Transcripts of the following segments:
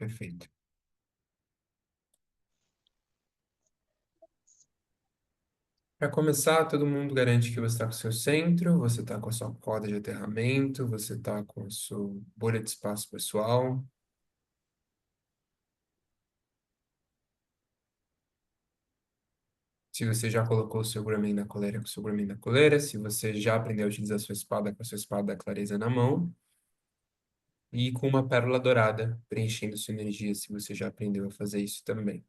Perfeito. Para começar, todo mundo garante que você está com o seu centro, você está com a sua corda de aterramento, você está com a sua bolha de espaço pessoal. Se você já colocou o seu Grameen na coleira, com o seu Grameen na coleira. Se você já aprendeu a utilizar a sua espada, com a sua espada da clareza na mão. E com uma pérola dourada, preenchendo sua energia, se você já aprendeu a fazer isso também.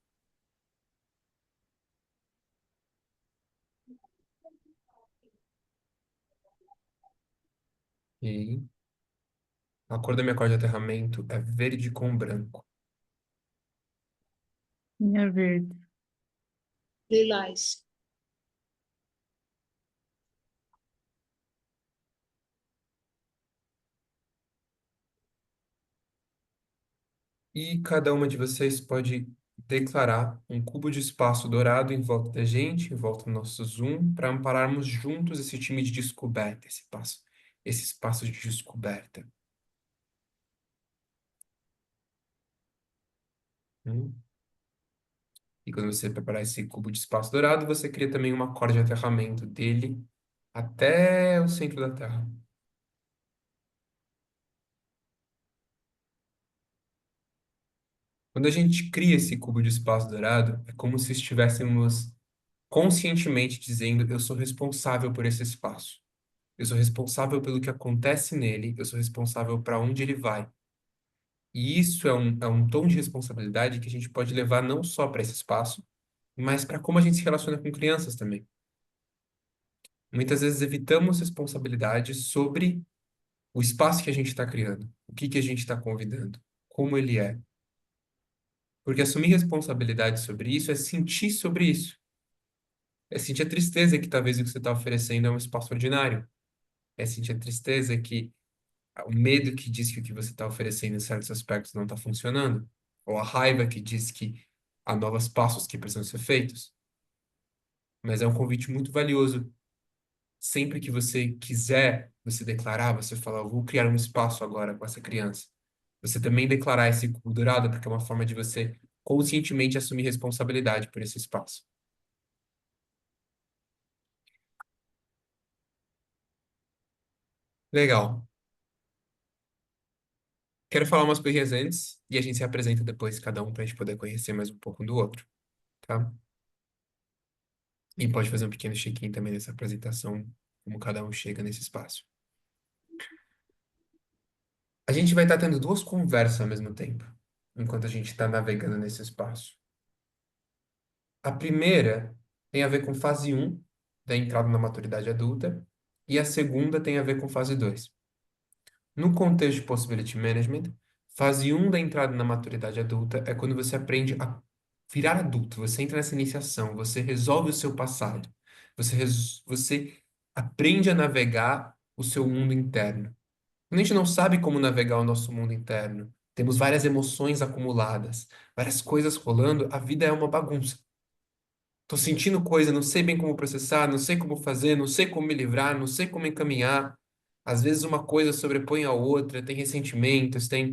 E a cor da minha corda de aterramento é verde com branco. Minha verde. Lilás. E cada uma de vocês pode declarar um cubo de espaço dourado em volta da gente, em volta do nosso Zoom, para ampararmos juntos esse time de descoberta, esse espaço de descoberta. Hum? E quando você preparar esse cubo de espaço dourado, você cria também uma corda de aterramento dele até o centro da Terra. Quando a gente cria esse cubo de espaço dourado, é como se estivéssemos conscientemente dizendo: eu sou responsável por esse espaço. Eu sou responsável pelo que acontece nele, eu sou responsável para onde ele vai. E isso é um tom de responsabilidade que a gente pode levar não só para esse espaço, mas para como a gente se relaciona com crianças também. Muitas vezes evitamos responsabilidade sobre o espaço que a gente está criando, o que que a gente está convidando, como ele é. Porque assumir responsabilidade sobre isso é sentir sobre isso. É sentir a tristeza que talvez o que você está oferecendo é um espaço ordinário. É sentir a tristeza que o medo que diz que o que você está oferecendo em certos aspectos não está funcionando. Ou a raiva que diz que há novos passos que precisam ser feitos. Mas é um convite muito valioso. Sempre que você quiser, você declarar, você falar: eu vou criar um espaço agora com essa criança. Você também declarar esse cubo dourado, porque é uma forma de você conscientemente assumir responsabilidade por esse espaço. Legal. Quero falar umas coisinhas antes e a gente se apresenta depois, cada um, para a gente poder conhecer mais um pouco um do outro, tá? E pode fazer um pequeno check-in também nessa apresentação, como cada um chega nesse espaço. A gente vai estar tendo duas conversas ao mesmo tempo, enquanto a gente está navegando nesse espaço. A primeira tem a ver com fase um da entrada na maturidade adulta, e a segunda tem a ver com fase 2. No contexto de Possibility Management, fase um da entrada na maturidade adulta é quando você aprende a virar adulto, você entra nessa iniciação, você resolve o seu passado, você aprende a navegar o seu mundo interno. Quando a gente não sabe como navegar o nosso mundo interno, temos várias emoções acumuladas, várias coisas rolando, a vida é uma bagunça. Tô sentindo coisa, não sei bem como processar, não sei como fazer, não sei como me livrar, não sei como encaminhar. Às vezes uma coisa sobrepõe a outra, tem ressentimentos, tem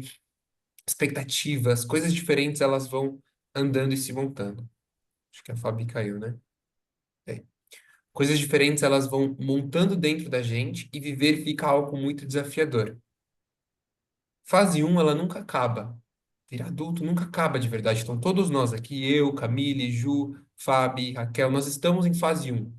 expectativas, coisas diferentes, elas vão andando e se montando. Acho que a Fabi caiu, né? É. Coisas diferentes, elas vão montando dentro da gente e viver fica algo muito desafiador. Fase um ela nunca acaba. Virar adulto nunca acaba de verdade. Então, todos nós aqui, eu, Camille, Ju, Fabi, Raquel, nós estamos em fase um.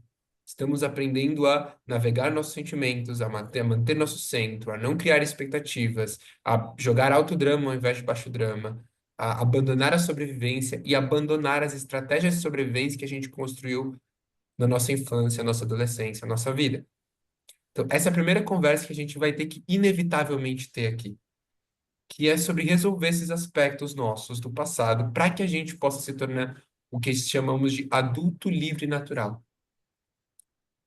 Estamos aprendendo a navegar nossos sentimentos, a manter nosso centro, a não criar expectativas, a jogar alto drama ao invés de baixo drama, a abandonar a sobrevivência e abandonar as estratégias de sobrevivência que a gente construiu na nossa infância, nossa adolescência, nossa vida. Então, essa é a primeira conversa que a gente vai ter que inevitavelmente ter aqui, que é sobre resolver esses aspectos nossos do passado para que a gente possa se tornar o que chamamos de adulto livre natural.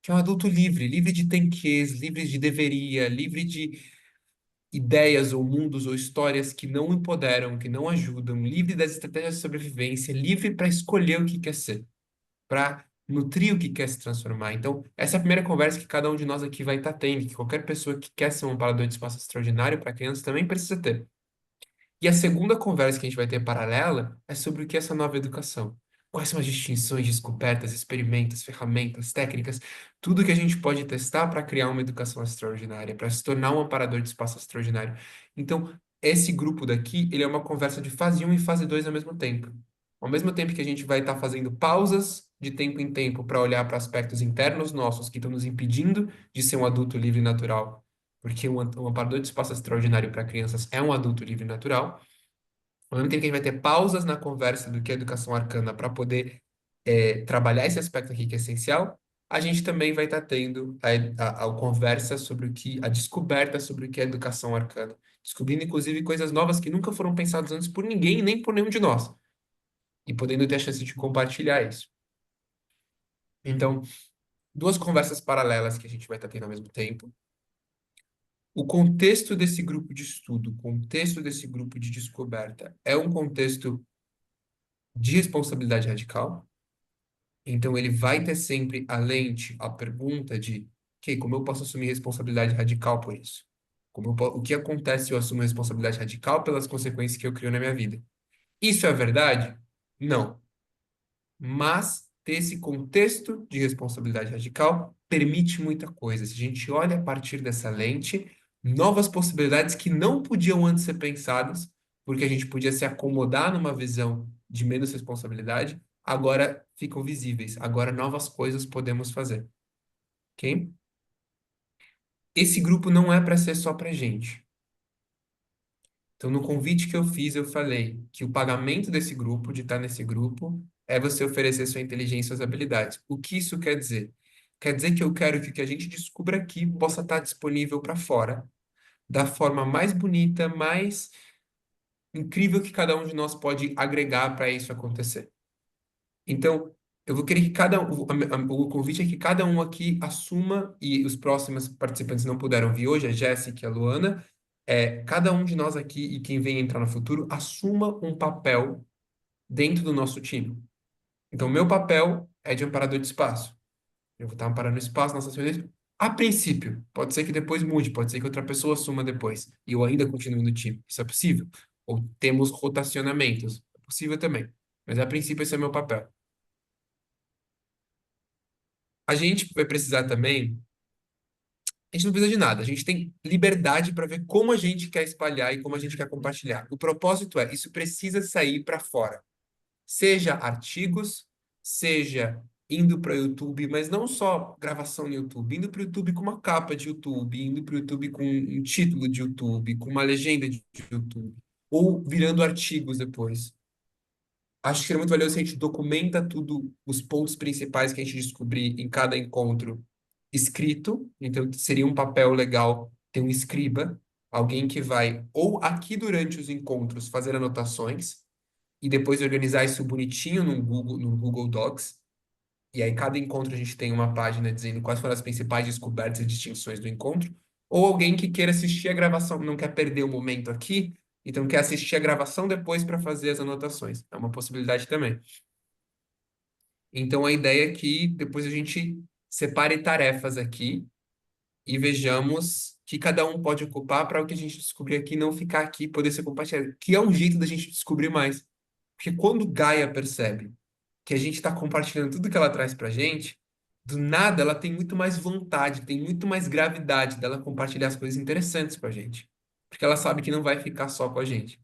Que é um adulto livre, livre de tenquês, livre de deveria, livre de ideias ou mundos ou histórias que não empoderam, que não ajudam, livre das estratégias de sobrevivência, livre para escolher o que quer ser, para nutrir o que quer se transformar. Então, essa é a primeira conversa que cada um de nós aqui vai estar tendo, que qualquer pessoa que quer ser um amparador de espaço extraordinário para crianças também precisa ter. E a segunda conversa que a gente vai ter paralela é sobre o que é essa nova educação. Quais são as distinções, descobertas, experimentos, ferramentas, técnicas, tudo que a gente pode testar para criar uma educação extraordinária, para se tornar um amparador de espaço extraordinário. Então, esse grupo daqui, ele é uma conversa de fase um e fase 2 ao mesmo tempo. Ao mesmo tempo que a gente vai estar fazendo pausas de tempo em tempo para olhar para aspectos internos nossos que estão nos impedindo de ser um adulto livre e natural, porque um amparador de espaço extraordinário para crianças é um adulto livre e natural. Ao mesmo tempo que a gente vai ter pausas na conversa do que é educação arcana para poder trabalhar esse aspecto aqui que é essencial, a gente também vai estar tendo a conversa sobre o que, a descoberta sobre o que é educação arcana, descobrindo inclusive coisas novas que nunca foram pensadas antes por ninguém, nem por nenhum de nós, e podendo ter a chance de compartilhar isso. Então, duas conversas paralelas que a gente vai estar tendo ao mesmo tempo. O contexto desse grupo de estudo, o contexto desse grupo de descoberta, é um contexto de responsabilidade radical. Então, ele vai ter sempre a lente, a pergunta de, ok, como eu posso assumir responsabilidade radical por isso? O que acontece se eu assumo responsabilidade radical pelas consequências que eu crio na minha vida? Isso é verdade? Não. Mas ter esse contexto de responsabilidade radical permite muita coisa. Se a gente olha a partir dessa lente, novas possibilidades que não podiam antes ser pensadas, porque a gente podia se acomodar numa visão de menos responsabilidade, agora ficam visíveis. Agora novas coisas podemos fazer, ok? Esse grupo não é para ser só para gente. Então, no convite que eu fiz, eu falei que o pagamento desse grupo, de estar nesse grupo, é você oferecer sua inteligência e suas habilidades. O que isso quer dizer? Quer dizer que eu quero que o que a gente descubra aqui possa estar disponível para fora, da forma mais bonita, mais incrível que cada um de nós pode agregar para isso acontecer. Então, eu vou querer que o convite é que cada um aqui assuma, e os próximos participantes não puderam vir hoje, a Jéssica e a Luana, cada um de nós aqui e quem vem entrar no futuro, assuma um papel dentro do nosso time. Então, meu papel é de amparador de espaço. Eu vou estar amparando o espaço, nossas reuniões. A princípio, pode ser que depois mude, pode ser que outra pessoa assuma depois, e eu ainda continue no time. Isso é possível. Ou temos rotacionamentos. É possível também. Mas a princípio, esse é meu papel. A gente vai precisar também. A gente não precisa de nada, a gente tem liberdade para ver como a gente quer espalhar e como a gente quer compartilhar. O propósito é, isso precisa sair para fora. Seja artigos, seja indo para o YouTube, mas não só gravação no YouTube, indo para o YouTube com uma capa de YouTube, indo para o YouTube com um título de YouTube, com uma legenda de YouTube, ou virando artigos depois. Acho que seria muito valioso se a gente documenta tudo, os pontos principais que a gente descobrir em cada encontro escrito. Então, seria um papel legal ter um escriba, alguém que vai, ou aqui durante os encontros, fazer anotações e depois organizar isso bonitinho no Google Docs. E aí, cada encontro a gente tem uma página dizendo quais foram as principais descobertas e distinções do encontro. Ou alguém que queira assistir a gravação, não quer perder o momento aqui, então quer assistir a gravação depois para fazer as anotações. É uma possibilidade também. Então, a ideia é que depois a gente separe tarefas aqui e vejamos que cada um pode ocupar para o que a gente descobrir aqui não ficar aqui e poder ser compartilhado, que é um jeito da gente descobrir mais. Porque quando Gaia percebe que a gente está compartilhando tudo que ela traz para a gente, do nada ela tem muito mais vontade, tem muito mais gravidade dela compartilhar as coisas interessantes com a gente. Porque ela sabe que não vai ficar só com a gente.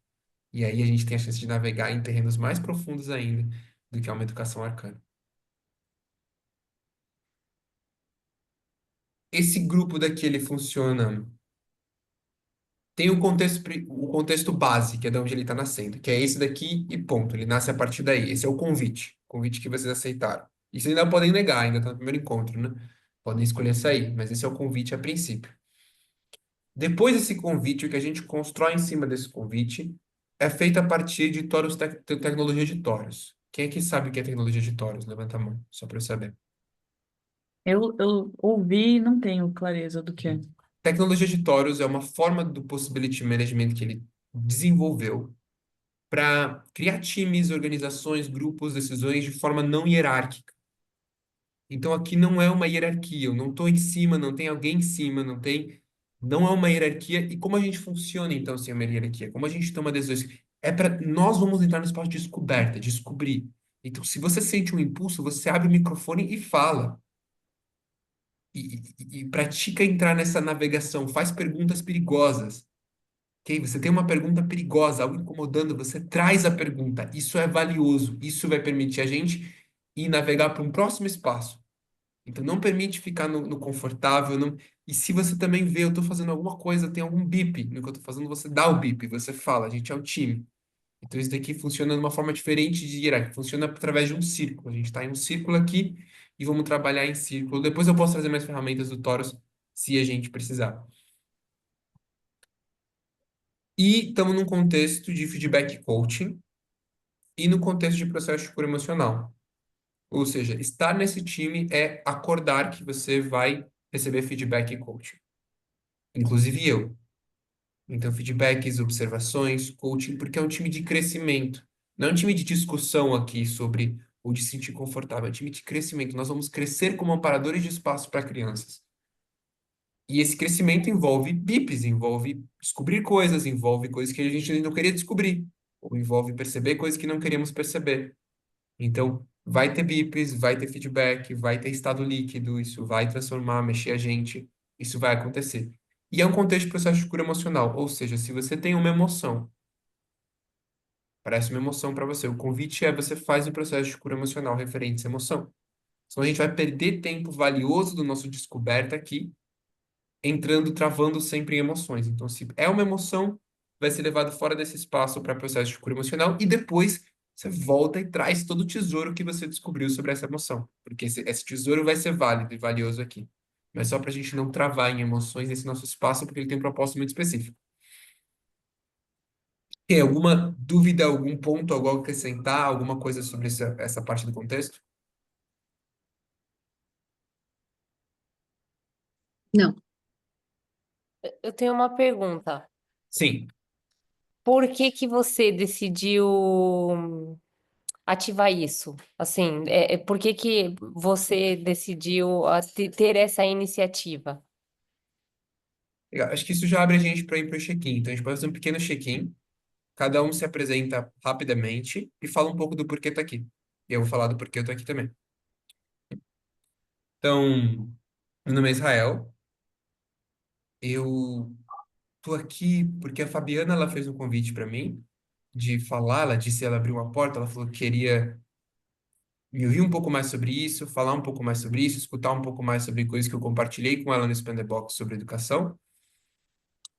E aí a gente tem a chance de navegar em terrenos mais profundos ainda do que é uma educação arcana. Esse grupo daqui, ele funciona. Tem o contexto base, que é de onde ele está nascendo, que é esse daqui e ponto. Ele nasce a partir daí. Esse é o convite que vocês aceitaram. Isso ainda podem negar, ainda está no primeiro encontro, né? Podem escolher sair, mas esse é o convite a princípio. Depois desse convite, o que a gente constrói em cima desse convite é feito a partir de tecnologia de Torus. Quem aqui sabe o que é tecnologia de Torus? Levanta a mão, só para eu saber. Eu ouvi e não tenho clareza do que é. Tecnologia de Torus é uma forma do Possibility Management que ele desenvolveu para criar times, organizações, grupos, decisões de forma não hierárquica. Então aqui não é uma hierarquia, eu não estou em cima, não tem alguém em cima, não tem. Não é uma hierarquia. E como a gente funciona, então, sem uma hierarquia? Como a gente toma decisões? É para nós vamos entrar no espaço de descoberta, descobrir. Então, se você sente um impulso, você abre o microfone e fala. E pratica entrar nessa navegação. Faz perguntas perigosas. Ok? Você tem uma pergunta perigosa, algo incomodando, você traz a pergunta. Isso é valioso. Isso vai permitir a gente ir navegar para um próximo espaço. Então, não permite ficar no confortável. Não... E se você também vê, eu estou fazendo alguma coisa, tem algum bip no que eu estou fazendo, você dá o bip, você fala, a gente é um time. Então, isso daqui funciona de uma forma diferente de hierarquia. Funciona através de um círculo. A gente está em um círculo aqui e vamos trabalhar em círculo. Depois eu posso trazer mais ferramentas do Taurus, se a gente precisar. E estamos num contexto de feedback coaching e no contexto de processo de cura emocional. Ou seja, estar nesse time é acordar que você vai receber feedback e coaching. Inclusive eu. Então, feedbacks, observações, coaching, porque é um time de crescimento. Não é um time de discussão aqui sobre ou de se sentir confortável, é um time de crescimento. Nós vamos crescer como amparadores de espaço para crianças. E esse crescimento envolve bips, envolve descobrir coisas, envolve coisas que a gente não queria descobrir, ou envolve perceber coisas que não queríamos perceber. Então, vai ter bips, vai ter feedback, vai ter estado líquido, isso vai transformar, mexer a gente, isso vai acontecer. E é um contexto de processo de cura emocional, ou seja, se você tem uma emoção, parece uma emoção para você, o convite é você faz o processo de cura emocional referente a essa emoção. Senão a gente vai perder tempo valioso do nosso descoberta aqui, entrando, travando sempre em emoções. Então, se é uma emoção, vai ser levado fora desse espaço para processo de cura emocional e depois você volta e traz todo o tesouro que você descobriu sobre essa emoção, porque esse tesouro vai ser válido e valioso aqui. Mas só para a gente não travar em emoções nesse nosso espaço, porque ele tem um propósito muito específico. Tem alguma dúvida, algum ponto, algo a acrescentar, alguma coisa sobre essa parte do contexto? Não. Eu tenho uma pergunta. Sim. Por que que você decidiu ativar isso? Assim, por que que você decidiu ter essa iniciativa? Legal. Acho que isso já abre a gente para ir para o check-in. Então, a gente pode fazer um pequeno check-in. Cada um se apresenta rapidamente e fala um pouco do porquê tá aqui. E eu vou falar do porquê eu tô aqui também. Então, meu nome é Israel. Eu tô aqui porque a Fabiana ela fez um convite para mim de falar. Ela disse, ela abriu uma porta, ela falou que queria me ouvir um pouco mais sobre isso, falar um pouco mais sobre isso, escutar um pouco mais sobre coisas que eu compartilhei com ela no Expand the Box sobre educação.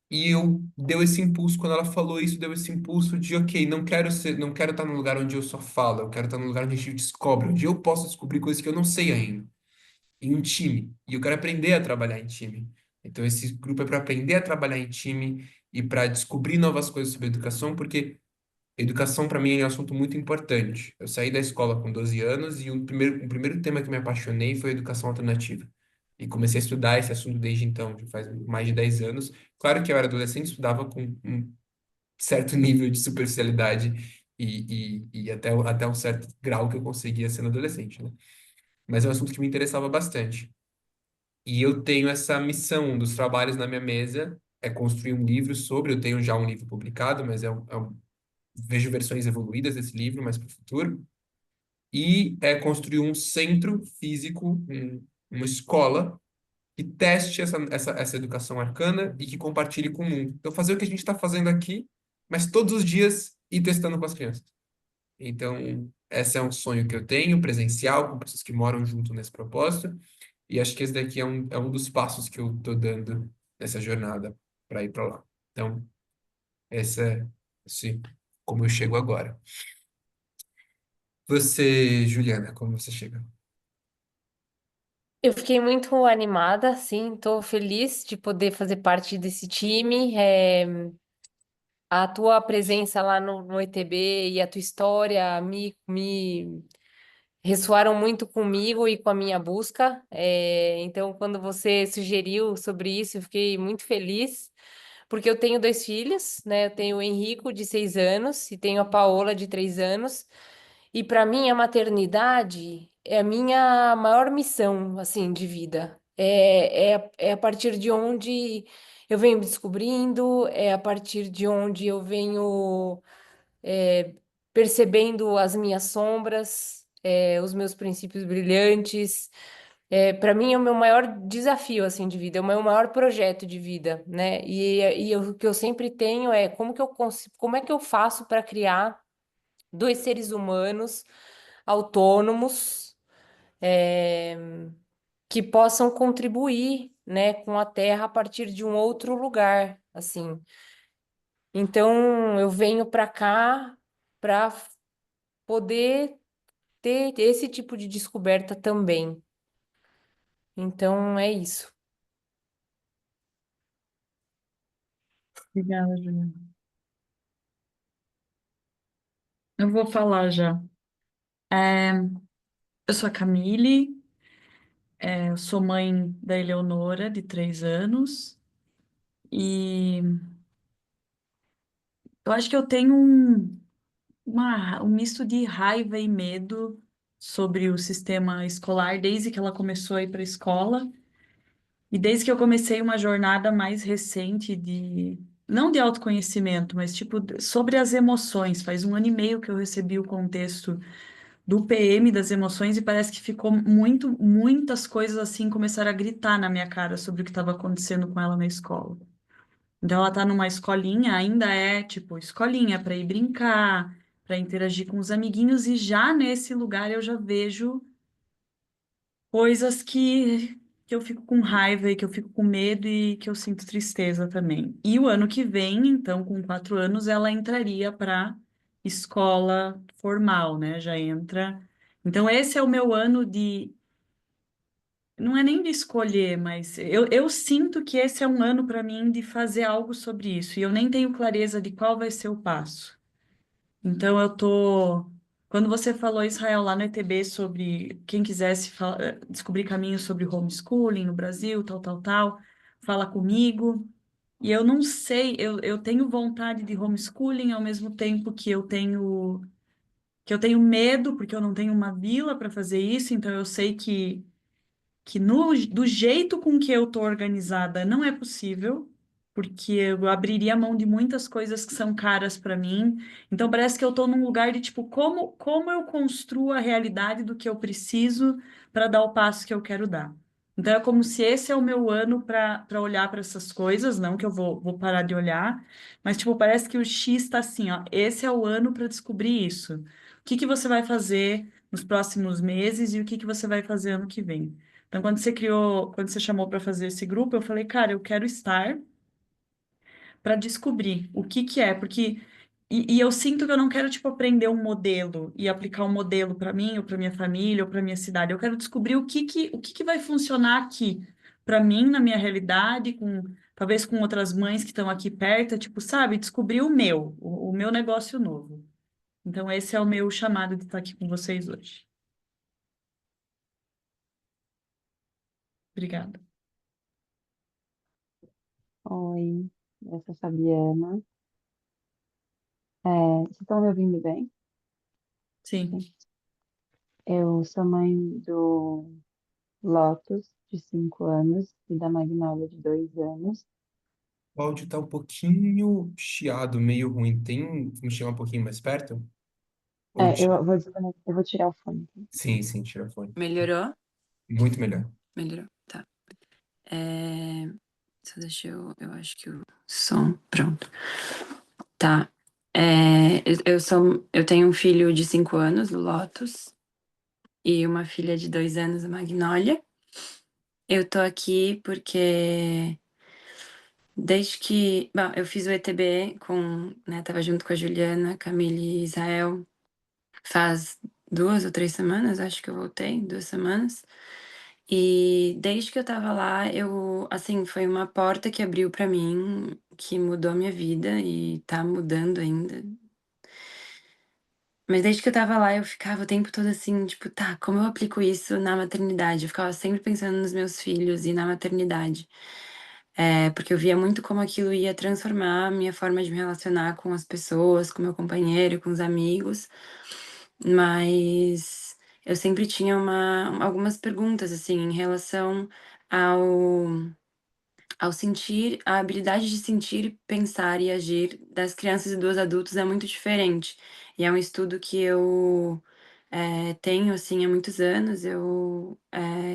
E eu deu esse impulso quando ela falou isso, deu esse impulso de, ok, não quero estar num lugar onde eu só falo, eu quero estar num lugar onde a gente descobre, onde eu posso descobrir coisas que eu não sei ainda, em um time. E eu quero aprender a trabalhar em time. Então esse grupo é para aprender a trabalhar em time e para descobrir novas coisas sobre educação, porque educação para mim é um assunto muito importante. Eu saí da escola com 12 anos e o primeiro tema que me apaixonei foi educação alternativa. E comecei a estudar esse assunto desde então, já faz mais de 10 anos. Claro que eu era adolescente, estudava com um certo nível de superficialidade e até um certo grau que eu conseguia sendo adolescente, né? Mas é um assunto que me interessava bastante. E eu tenho essa missão, um dos trabalhos na minha mesa é construir um livro sobre, eu tenho já um livro publicado, mas vejo versões evoluídas desse livro mais para o futuro, e é construir um centro físico, uma escola, que teste essa educação arcana e que compartilhe com o mundo. Então, fazer o que a gente está fazendo aqui, mas todos os dias ir testando com as crianças. Então, esse é um sonho que eu tenho, presencial, com pessoas que moram junto nesse propósito, e acho que esse daqui é um dos passos que eu estou dando nessa jornada para ir para lá. Então, essa é, assim, como eu chego agora. Você, Juliana, como você chega? Eu fiquei muito animada, sim, estou feliz de poder fazer parte desse time. A tua presença lá no ETB e a tua história me ressoaram muito comigo e com a minha busca. Então, quando você sugeriu sobre isso, eu fiquei muito feliz, porque eu tenho dois filhos, né? Eu tenho o Henrico, de 6 anos, e tenho a Paola, de 3 anos. E para mim, a maternidade é a minha maior missão, assim, de vida. É a partir de onde eu venho me descobrindo, é a partir de onde eu venho é, percebendo as minhas sombras, os meus princípios brilhantes. Para mim é o meu maior desafio assim de vida, é o meu maior projeto de vida, né? O que eu sempre tenho é como que eu consigo, como é que eu faço para criar dois seres humanos autônomos, é, que possam contribuir, né, com a Terra a partir de um outro lugar, assim. Então, eu venho para cá para poder ter esse tipo de descoberta também. Então, é isso. Obrigada, Juliana. Eu vou falar já. É, eu sou a Camille, eu sou mãe da Eleonora, de 3 anos, e eu acho que eu tenho um misto de raiva e medo sobre o sistema escolar desde que ela começou a ir para a escola. E desde que eu comecei uma jornada mais recente não de autoconhecimento, mas tipo, sobre as emoções. Faz 1 ano e meio que eu recebi o contexto do PM das emoções e parece que ficou muitas coisas assim começaram a gritar na minha cara sobre o que estava acontecendo com ela na escola. Então ela tá numa escolinha, ainda é tipo escolinha para ir brincar, para interagir com os amiguinhos e já nesse lugar eu já vejo coisas que eu fico com raiva e que eu fico com medo e que eu sinto tristeza também. E o ano que vem, então, com 4 anos, ela entraria para escola formal, né? Já entra. Então, esse é o meu ano de. Não é nem de escolher, mas eu sinto que esse é um ano para mim de fazer algo sobre isso. E eu nem tenho clareza de qual vai ser o passo. Então, eu tô. Quando você falou, Israel, lá no ETB, sobre quem quisesse descobrir caminhos sobre homeschooling no Brasil, tal, tal, tal, fala comigo. E eu não sei, eu tenho vontade de homeschooling ao mesmo tempo que eu tenho medo, porque eu não tenho uma vila para fazer isso, então eu sei que do jeito com que eu estou organizada não é possível, porque eu abriria mão de muitas coisas que são caras para mim. Então parece que eu estou num lugar de tipo, como eu construo a realidade do que eu preciso para dar o passo que eu quero dar. Então é como se esse é o meu ano para olhar para essas coisas, não que eu vou parar de olhar, mas tipo, parece que o X está assim, ó, esse é o ano para descobrir isso. O que que você vai fazer nos próximos meses e o que que você vai fazer ano que vem? Então, quando você chamou para fazer esse grupo, eu falei, cara, eu quero estar para descobrir o que que é, porque e eu sinto que eu não quero tipo aprender um modelo e aplicar um modelo para mim ou para minha família ou para minha cidade. Eu quero descobrir o que que vai funcionar aqui para mim na minha realidade, com talvez com outras mães que estão aqui perto, tipo, sabe, descobrir o meu negócio novo. Então, esse é o meu chamado de estar aqui com vocês hoje. Obrigada. Oi, eu sou a Fabiana. Vocês estão me ouvindo bem? Sim. Sim. Eu sou mãe do Lotus, de 5 anos, e da Magnólia, de 2 anos. O áudio tá um pouquinho chiado, meio ruim. Tem como chegar um pouquinho mais perto? Ou Eu vou tirar o fone. Tá? sim, sim, tira o fone. Melhorou? Muito melhor. Melhorou, tá. Só deixa eu acho que o som, pronto. Tá. Eu tenho um filho de 5 anos, o Lotus, e uma filha de 2 anos, a Magnólia. Eu tô aqui porque bom, eu fiz o ETB tava junto com a Juliana, Camille e Israel faz 2 ou 3 semanas, acho que eu voltei, 2 semanas. E desde que eu tava lá, assim, foi uma porta que abriu pra mim, que mudou a minha vida e tá mudando ainda. Mas desde que eu tava lá, eu ficava o tempo todo assim, tipo, tá, como eu aplico isso na maternidade? Eu ficava sempre pensando nos meus filhos e na maternidade. Porque eu via muito como aquilo ia transformar a minha forma de me relacionar com as pessoas, com meu companheiro, com os amigos. Mas eu sempre tinha algumas perguntas, assim, em relação ao, ao sentir, a habilidade de sentir, pensar e agir das crianças e dos adultos é muito diferente. E é um estudo que eu tenho, assim, há muitos anos. Eu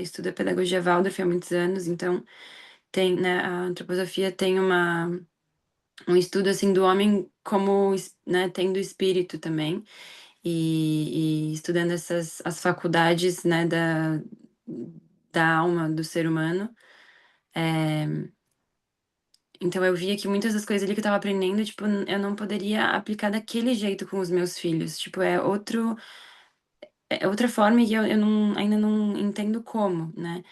estudo a pedagogia Waldorf há muitos anos, então tem, né, a antroposofia tem um estudo, assim, do homem como, né, tendo espírito também, e estudando as faculdades, né, da alma do ser humano. Então eu via que muitas das coisas ali que eu estava aprendendo, tipo, eu não poderia aplicar daquele jeito com os meus filhos. Tipo, é outra forma e eu ainda não entendo como, né?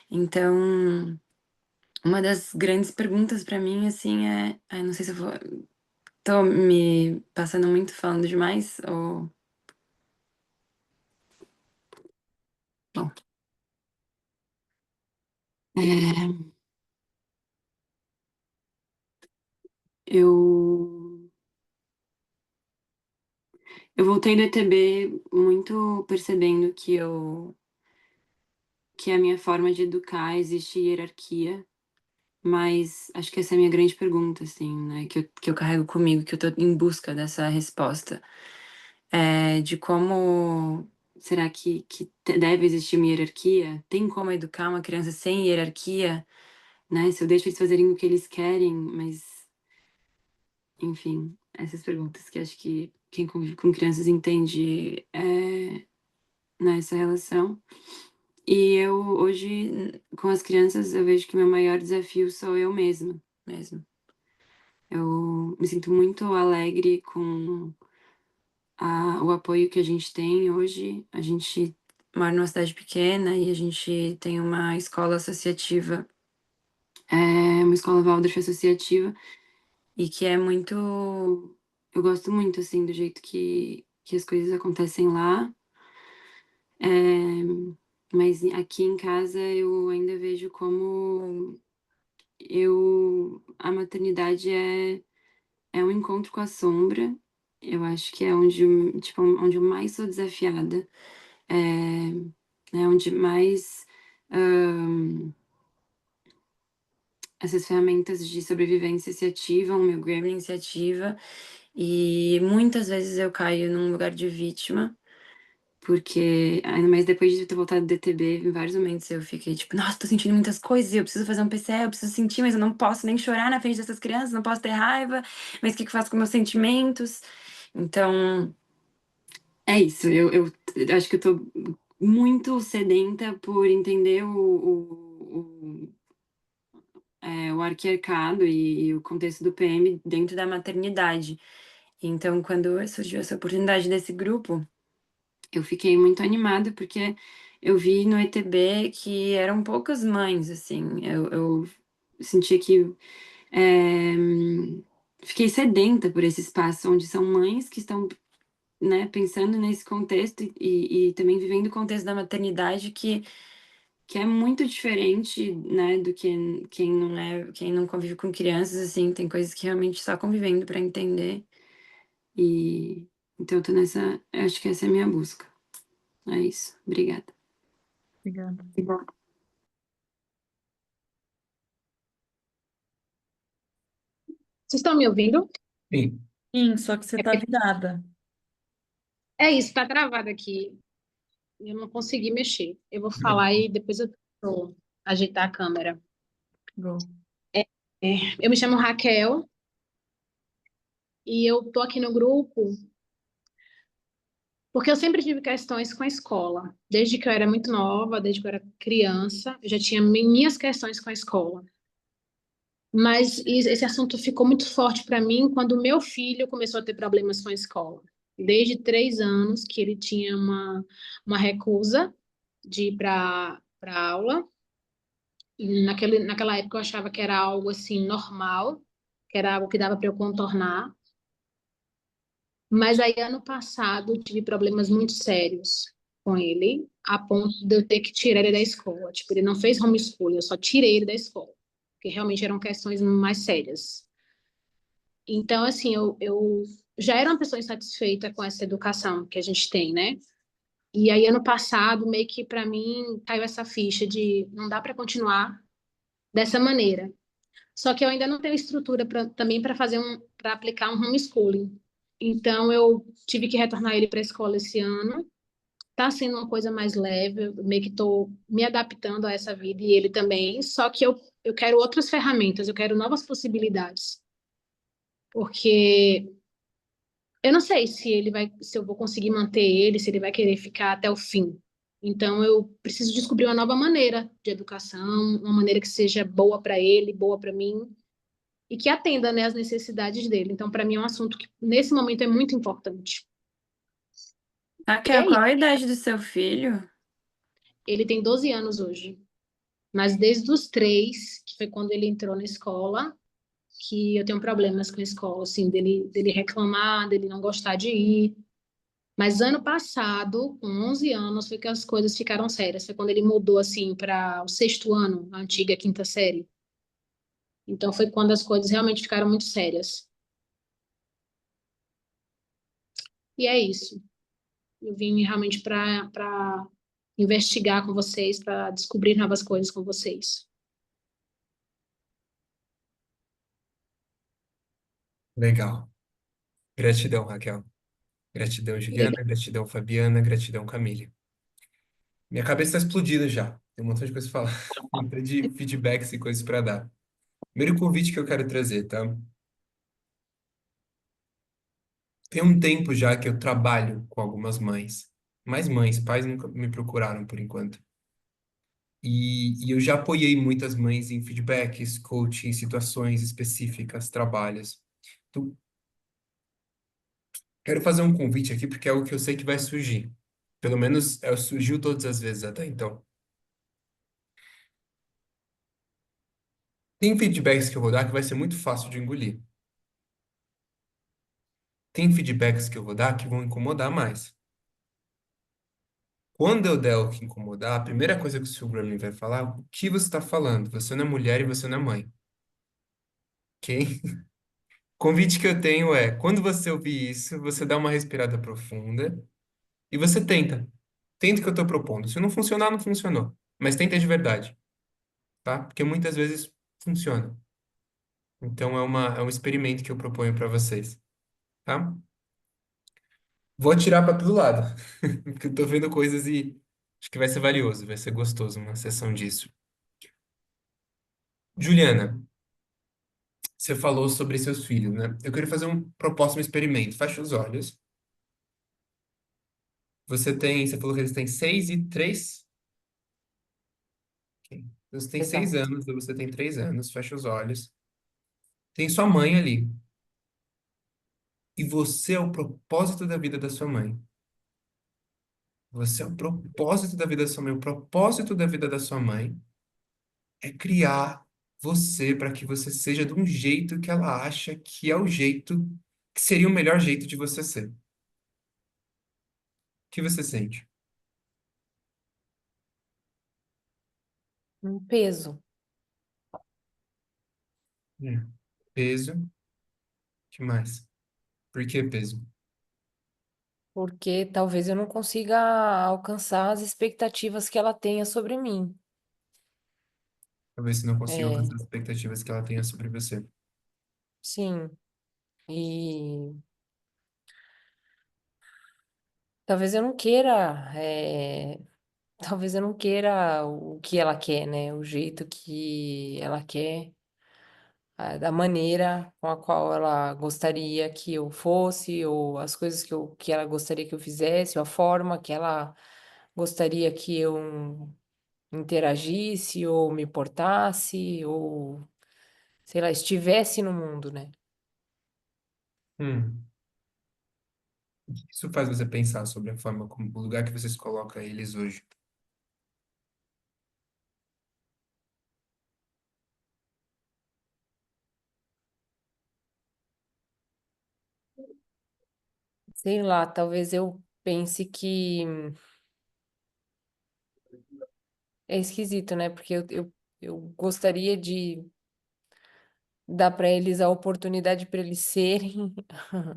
Então, uma das grandes perguntas pra mim, assim, ai, não sei se eu tô me passando muito falando demais, ou... Bom, é, eu... Eu voltei do ETB muito percebendo que a minha forma de educar existe hierarquia. Mas acho que essa é a minha grande pergunta, assim, né? Que eu carrego comigo, que eu tô em busca dessa resposta. De como será que deve existir uma hierarquia? Tem como educar uma criança sem hierarquia, né? Se eu deixo eles fazerem o que eles querem, mas, enfim, essas perguntas que acho que quem convive com crianças entende nessa relação. E eu, hoje, com as crianças, eu vejo que meu maior desafio sou eu mesma, mesmo. Eu me sinto muito alegre com o apoio que a gente tem hoje. A gente mora numa cidade pequena e a gente tem uma escola associativa, uma escola Waldorf associativa, e que é muito. Eu gosto muito, assim, do jeito que as coisas acontecem lá. É, mas aqui em casa eu ainda vejo como a maternidade é um encontro com a sombra. Eu acho que é tipo, onde eu mais sou desafiada. Onde mais essas ferramentas de sobrevivência se ativam, o meu gremlin se ativa. E muitas vezes eu caio num lugar de vítima. Porque, ainda mais depois de ter voltado do DTB, em vários momentos eu fiquei tipo, nossa, tô sentindo muitas coisas, eu preciso fazer um PCE, eu preciso sentir, mas eu não posso nem chorar na frente dessas crianças, não posso ter raiva, mas o que que eu faço com meus sentimentos? Então, é isso, eu acho que eu tô muito sedenta por entender o arquiarcado e o contexto do PM dentro da maternidade. Então, quando surgiu essa oportunidade desse grupo, eu fiquei muito animada porque eu vi no ETB que eram poucas mães, assim. Eu senti que é, fiquei sedenta por esse espaço onde são mães que estão, né, pensando nesse contexto e também vivendo o contexto da maternidade que é muito diferente, né, do que quem não convive com crianças, assim, tem coisas que realmente só convivendo para entender. E então eu tô acho que essa é a minha busca. É isso. Obrigada. Obrigada. Vocês estão me ouvindo? Sim. Sim, só que você tá virada. É isso, tá travado aqui. Eu não consegui mexer. Eu vou falar e depois eu vou ajeitar a câmera. Go. Eu me chamo Raquel e eu tô aqui no grupo porque eu sempre tive questões com a escola. Desde que eu era muito nova, desde que eu era criança, eu já tinha minhas questões com a escola. Mas esse assunto ficou muito forte para mim quando o meu filho começou a ter problemas com a escola. Desde 3 anos que ele tinha uma recusa de ir para aula. E naquela época eu achava que era algo assim normal, que era algo que dava para eu contornar. Mas aí ano passado tive problemas muito sérios com ele, a ponto de eu ter que tirar ele da escola. Tipo, ele não fez homeschooling, eu só tirei ele da escola, porque realmente eram questões mais sérias. Então, assim, eu já era uma pessoa insatisfeita com essa educação que a gente tem, né? E aí, ano passado, meio que para mim caiu essa ficha de não dá para continuar dessa maneira. Só que eu ainda não tenho estrutura também para para aplicar um homeschooling. Então eu tive que retornar ele para a escola esse ano. Tá sendo uma coisa mais leve, eu meio que estou me adaptando a essa vida e ele também. Só que eu quero outras ferramentas, eu quero novas possibilidades, porque eu não sei se eu vou conseguir manter ele, se ele vai querer ficar até o fim. Então eu preciso descobrir uma nova maneira de educação, uma maneira que seja boa para ele, boa para mim e que atenda, né, as necessidades dele. Então para mim é um assunto que nesse momento é muito importante. E Raquel, é qual isso. a idade do seu filho? Ele tem 12 anos hoje, mas desde os 3, que foi quando ele entrou na escola, que eu tenho problemas com a escola, assim, dele reclamar, dele não gostar de ir. Mas ano passado, com 11 anos, foi que as coisas ficaram sérias. Foi quando ele mudou, assim, para o sexto ano, a antiga quinta série. Então foi quando as coisas realmente ficaram muito sérias. E é isso. Eu vim realmente para investigar com vocês, para descobrir novas coisas com vocês. Legal. Gratidão, Raquel. Gratidão, Juliana. Legal. Gratidão, Fabiana. Gratidão, Camille. Minha cabeça está explodida já. Tem um montão de coisa para falar. Um montão de feedbacks e coisas para dar. Primeiro convite que eu quero trazer, tá? Tem um tempo já que eu trabalho com algumas mães. Mais mães, pais nunca me procuraram por enquanto. E eu já apoiei muitas mães em feedbacks, coaching, situações específicas, trabalhos. Então, quero fazer um convite aqui porque é algo que eu sei que vai surgir. Pelo menos surgiu todas as vezes até então. Tem feedbacks que eu vou dar que vai ser muito fácil de engolir. Tem feedbacks que eu vou dar que vão incomodar mais. Quando eu der o que incomodar, a primeira coisa que o seu Grammy vai falar, é o que você está falando? Você não é mulher e você não é mãe. Ok? Convite que eu tenho é, quando você ouvir isso, você dá uma respirada profunda e você tenta. Tenta o que eu estou propondo. Se não funcionar, não funcionou. Mas tenta de verdade, tá? Porque muitas vezes funciona. Então é um experimento que eu proponho para vocês, tá? Vou atirar para todo lado, porque eu tô vendo coisas e acho que vai ser valioso, vai ser gostoso uma sessão disso. Juliana, você falou sobre seus filhos, né? Eu queria fazer um propósito, um experimento. Fecha os olhos. Você falou que eles têm 6 e 3. Ok. Então, você tem seis Exato. anos, ou você tem 3 anos, fecha os olhos. Tem sua mãe ali. E você é o propósito da vida da sua mãe. Você é o propósito da vida da sua mãe. O propósito da vida da sua mãe é criar você para que você seja de um jeito que ela acha que é o jeito, que seria o melhor jeito de você ser. O que você sente? Um peso, Peso. Que mais? Por que peso? porque talvez eu não consiga alcançar as expectativas que ela tenha sobre mim. Talvez você não consiga É, alcançar as expectativas que ela tenha sobre você. sim. E talvez eu não queira, talvez eu não queira o que ela quer, né? O jeito que ela quer, da maneira com a qual ela gostaria que eu fosse, ou as coisas que ela gostaria que eu fizesse, ou a forma que ela gostaria que eu interagisse, ou me portasse, ou, sei lá, estivesse no mundo, né? Hum. Isso faz você pensar sobre a forma como, o lugar que você se coloca eles hoje. Sei lá, talvez eu pense que é esquisito, né? Porque eu gostaria de dar para eles a oportunidade para eles serem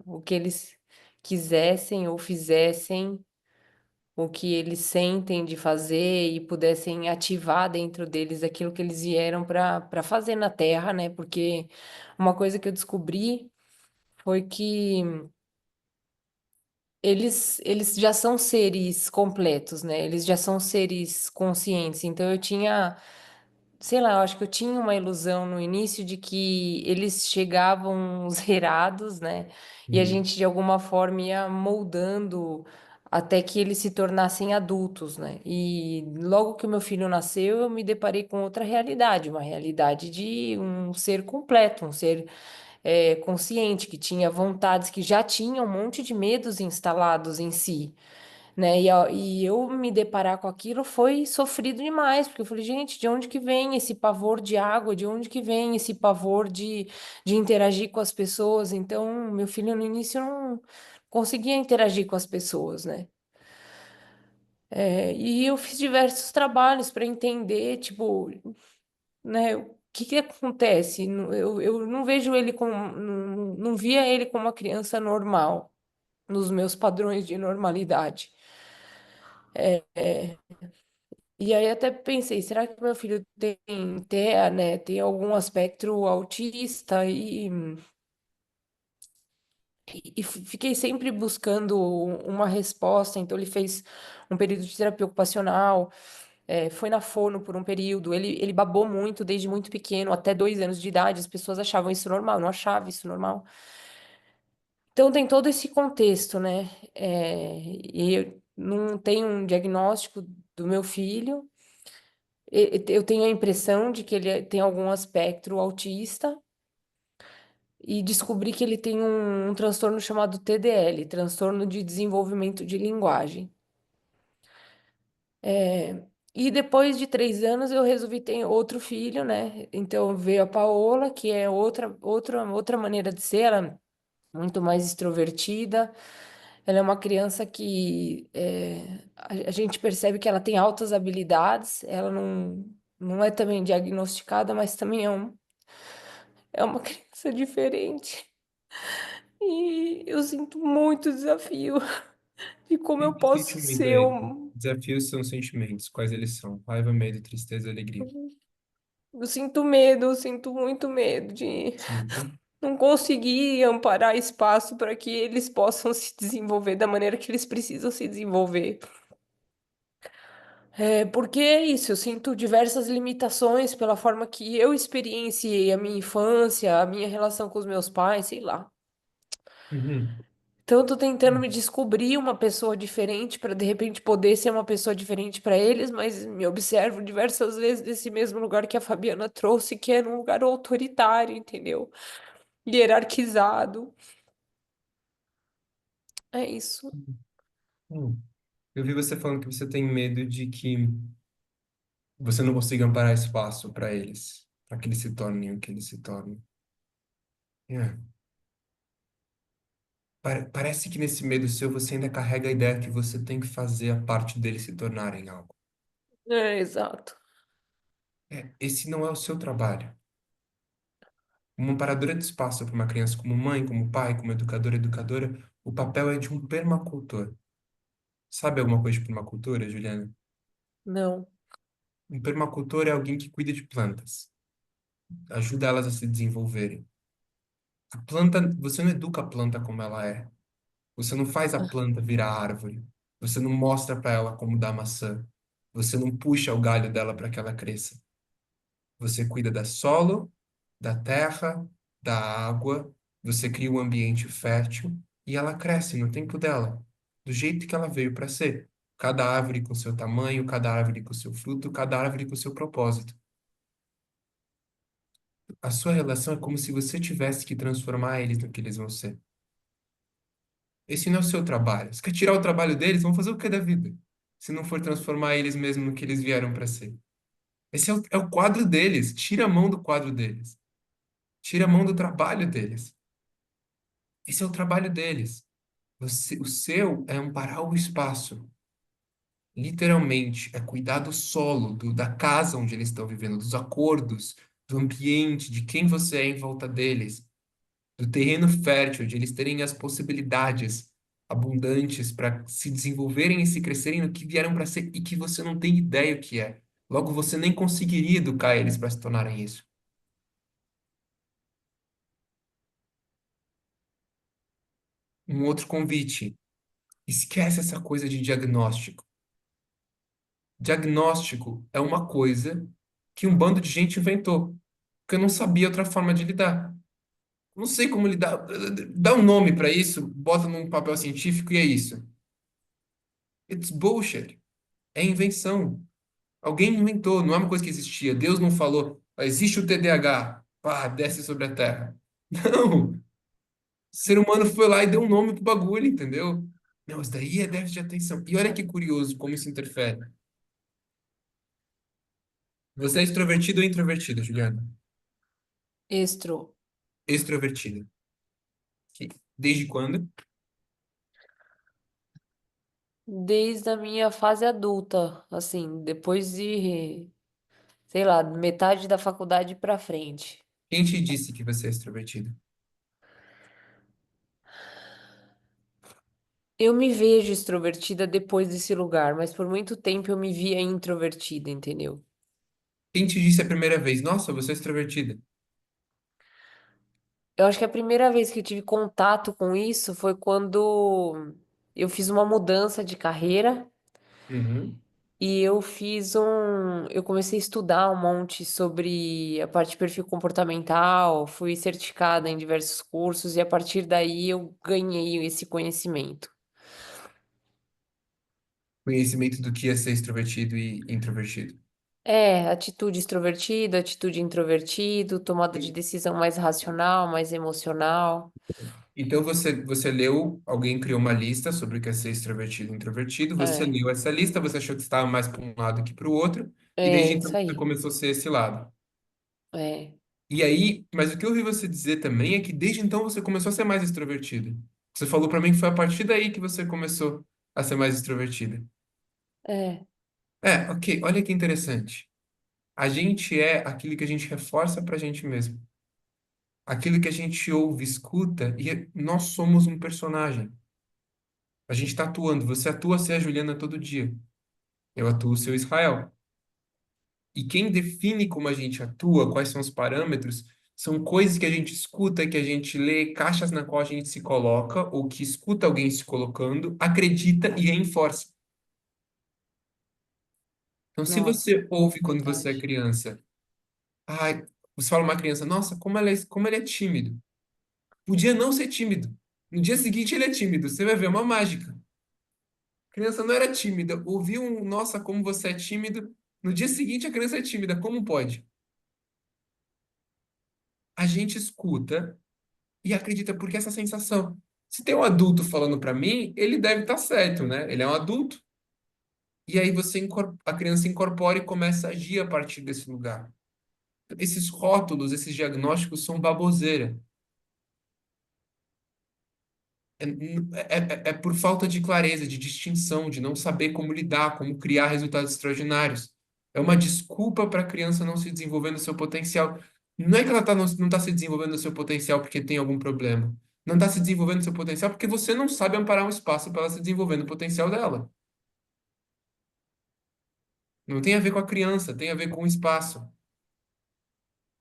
o que eles quisessem ou fizessem o que eles sentem de fazer e pudessem ativar dentro deles aquilo que eles vieram para fazer na Terra, né? Porque uma coisa que eu descobri foi que eles já são seres completos, né? Eles já são seres conscientes. Então eu tinha, sei lá, eu acho que eu tinha uma ilusão no início de que eles chegavam zerados, né? E a Uhum. gente de alguma forma ia moldando até que eles se tornassem adultos, né? E logo que o meu filho nasceu, eu me deparei com outra realidade, uma realidade de um ser completo, um ser consciente, que tinha vontades, que já tinha um monte de medos instalados em si, né? E eu me deparar com aquilo foi sofrido demais, porque eu falei, gente, de onde que vem esse pavor de água? De onde que vem esse pavor de interagir com as pessoas? Então, meu filho no início não conseguia interagir com as pessoas, né? E eu fiz diversos trabalhos para entender, tipo, né? O que que acontece? Eu não vejo ele como, não via ele como uma criança normal, nos meus padrões de normalidade. E aí até pensei, será que meu filho tem TEA, né? Tem algum aspecto autista? E fiquei sempre buscando uma resposta. Então ele fez um período de terapia ocupacional, foi na fono por um período. Ele babou muito desde muito pequeno, até 2 anos de idade. As pessoas achavam isso normal, eu não achava isso normal. Então tem todo esse contexto, né? E eu não tenho um diagnóstico do meu filho. Eu tenho a impressão de que ele tem algum aspecto autista e descobri que ele tem um transtorno chamado TDL, transtorno de desenvolvimento de linguagem. E depois de 3 anos eu resolvi ter outro filho, né? Então veio a Paola, que é outra maneira de ser, ela é muito mais extrovertida. Ela é uma criança que a gente percebe que ela tem altas habilidades, ela não é também diagnosticada, mas também é uma criança diferente. E eu sinto muito desafio de como eu Que posso sentimento ser é esse? um. Desafios são sentimentos. Quais eles são? Raiva, medo, tristeza, alegria. Eu sinto medo, eu sinto muito medo de Sinto. não conseguir amparar espaço para que eles possam se desenvolver da maneira que eles precisam se desenvolver. Porque é isso, eu sinto diversas limitações pela forma que eu experienciei a minha infância, a minha relação com os meus pais, sei lá. Uhum. Então, eu tô tentando me descobrir uma pessoa diferente para de repente poder ser uma pessoa diferente para eles, mas me observo diversas vezes nesse mesmo lugar que a Fabiana trouxe, que é um lugar autoritário, entendeu? Hierarquizado. É isso. Hum. Eu vi você falando que você tem medo de que você não consiga amparar espaço para eles, para que eles se tornem o que eles se tornem. É. Parece que nesse medo seu você ainda carrega a ideia que você tem que fazer a parte deles se tornarem algo. Exato. Esse não é o seu trabalho. Uma amparadora de espaço para uma criança como mãe, como pai, como educadora, o papel é de um permacultor. Sabe alguma coisa de permacultura, Juliana? Não. Um permacultor é alguém que cuida de plantas, ajuda elas a se desenvolverem. A planta, você não educa a planta como ela é. Você não faz a planta virar árvore. Você não mostra para ela como dar maçã. Você não puxa o galho dela para que ela cresça. Você cuida da solo, da terra, da água, você cria um ambiente fértil e ela cresce no tempo dela, do jeito que ela veio para ser. Cada árvore com seu tamanho, cada árvore com seu fruto, cada árvore com seu propósito. A sua relação é como se você tivesse que transformar eles no que eles vão ser. Esse não é o seu trabalho. Se quer tirar o trabalho deles, vão fazer o que da vida? Se não for transformar eles mesmo no que eles vieram para ser. Esse é o quadro deles. Tira a mão do quadro deles. Tira a mão do trabalho deles. Esse é o trabalho deles. O seu é amparar o espaço. Literalmente, é cuidar do solo, da casa onde eles estão vivendo, dos acordos, do ambiente, de quem você é em volta deles, do terreno fértil, de eles terem as possibilidades abundantes para se desenvolverem e se crescerem no que vieram para ser e que você não tem ideia o que é. Logo, você nem conseguiria educar eles para se tornarem isso. Um outro convite: esquece essa coisa de diagnóstico. Diagnóstico é uma coisa que um bando de gente inventou, porque eu não sabia outra forma de lidar. Não sei como lidar. Dá um nome para isso, bota num papel científico e é isso. It's bullshit. É invenção. Alguém inventou, não é uma coisa que existia. Deus não falou, "Ah, existe o TDAH, pá, desce sobre a Terra." Não! O ser humano foi lá e deu um nome pro bagulho, entendeu? Não, isso daí é déficit de atenção. E olha que curioso como isso interfere. Você é extrovertido ou introvertida, Juliana? Estro. Extrovertida. Ok. Desde quando? Desde a minha fase adulta, assim, depois de, sei lá, metade da faculdade pra frente. Quem te disse que você é extrovertida? Eu me vejo extrovertida depois desse lugar, mas por muito tempo eu me via introvertida, entendeu? Quem te disse a primeira vez? Nossa, você é extrovertida. Eu acho que a primeira vez que eu tive contato com isso foi quando eu fiz uma mudança de carreira Uhum. e eu comecei a estudar um monte sobre a parte de perfil comportamental, fui certificada em diversos cursos e a partir daí eu ganhei esse conhecimento. Conhecimento do que é ser extrovertido e introvertido. É, atitude extrovertida, atitude introvertido, tomada de decisão mais racional, mais emocional. Então você leu, alguém criou uma lista sobre o que é ser extrovertido e introvertido, você É, leu essa lista, você achou que estava mais para um lado que para o outro, e é desde então isso você aí. começou a ser esse lado. É, E aí, mas o que eu ouvi você dizer também é que desde então você começou a ser mais extrovertido. Você falou para mim que foi a partir daí que você começou a ser mais extrovertida. é. É, ok, olha que interessante. A gente é aquilo que a gente reforça para a gente mesmo. Aquilo que a gente ouve, escuta, e nós somos um personagem. A gente está atuando. Você atua ser a Juliana todo dia. Eu atuo ser o Israel. E quem define como a gente atua, quais são os parâmetros, são coisas que a gente escuta, que a gente lê, caixas na qual a gente se coloca, ou que escuta alguém se colocando, acredita e reforça. Então, se Nossa, você ouve quando você é verdade. criança, ai, você fala uma criança, nossa, como ele é tímido. Podia não ser tímido. No dia seguinte ele é tímido. Você vai ver uma mágica. A criança não era tímida. Ouviu um, nossa, como você é tímido. No dia seguinte a criança é tímida. Como pode? A gente escuta e acredita porque essa sensação. Se tem um adulto falando para mim, ele deve estar certo, né? Ele é um adulto. E aí a criança incorpora e começa a agir a partir desse lugar. Esses rótulos, esses diagnósticos são baboseira. É por falta de clareza, de distinção, de não saber como lidar, como criar resultados extraordinários. É uma desculpa para a criança não se desenvolver no seu potencial. Não é que ela não tá se desenvolvendo no seu potencial porque tem algum problema. Não está se desenvolvendo no seu potencial porque você não sabe amparar um espaço para ela se desenvolver no potencial dela. Não tem a ver com a criança, tem a ver com o espaço.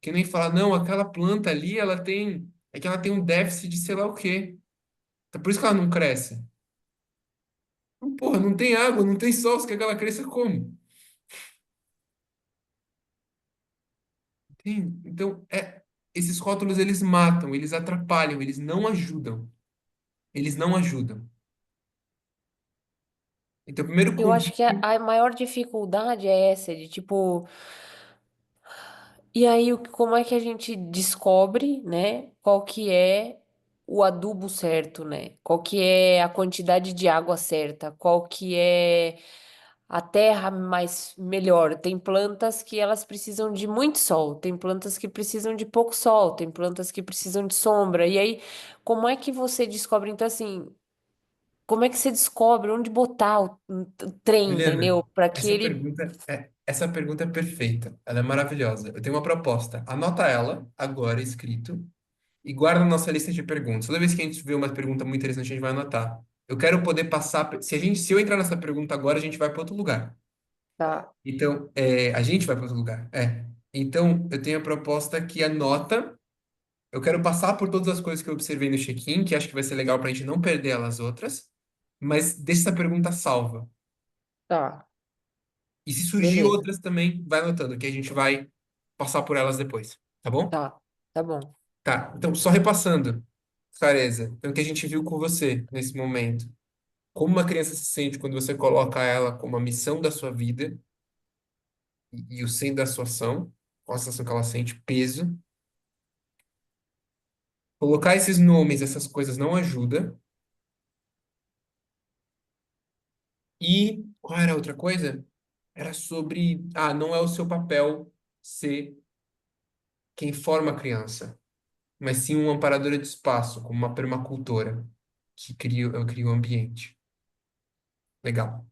Que nem falar, não, aquela planta ali, é que ela tem um déficit de sei lá o quê. Então, por isso que ela não cresce. Porra, não tem água, não tem sol, você quer que ela cresça como? Então, esses rótulos eles matam, eles atrapalham, eles não ajudam. Eles não ajudam. Então, o primeiro Eu acho convite. que a maior dificuldade é essa, de tipo, e aí como é que a gente descobre, né, qual que é o adubo certo, né? Qual que é a quantidade de água certa? Qual que é a terra mais melhor? Tem plantas que elas precisam de muito sol, tem plantas que precisam de pouco sol, tem plantas que precisam de sombra. E aí, como é que você descobre? Então, assim, como é que você descobre onde botar o trem, Juliana, entendeu? Para que ele. essa pergunta é perfeita. Ela é maravilhosa. Eu tenho uma proposta. Anota ela agora escrito e guarda na nossa lista de perguntas. Toda vez que a gente vê uma pergunta muito interessante, a gente vai anotar. Eu quero poder passar. Se eu entrar nessa pergunta agora, a gente vai para outro lugar. Tá, Então, a gente vai para outro lugar. Então, eu tenho a proposta que a nota. Eu quero passar por todas as coisas que eu observei no check-in, que acho que vai ser legal para a gente não perder elas outras, mas deixa essa pergunta salva. tá, E se surgir beleza. outras também, vai anotando, que a gente vai passar por elas depois, tá bom? Tá, tá bom. Tá, então só repassando, clareza. Então, o que a gente viu com você nesse momento? Como uma criança se sente quando você coloca ela como a missão da sua vida e o centro da sua ação, qual a sensação que ela sente, peso. Colocar esses nomes, essas coisas não ajuda. E qual era a outra coisa? Era sobre, não é o seu papel ser quem forma a criança, mas sim uma amparadora de espaço, como uma permacultora cria o ambiente. Legal.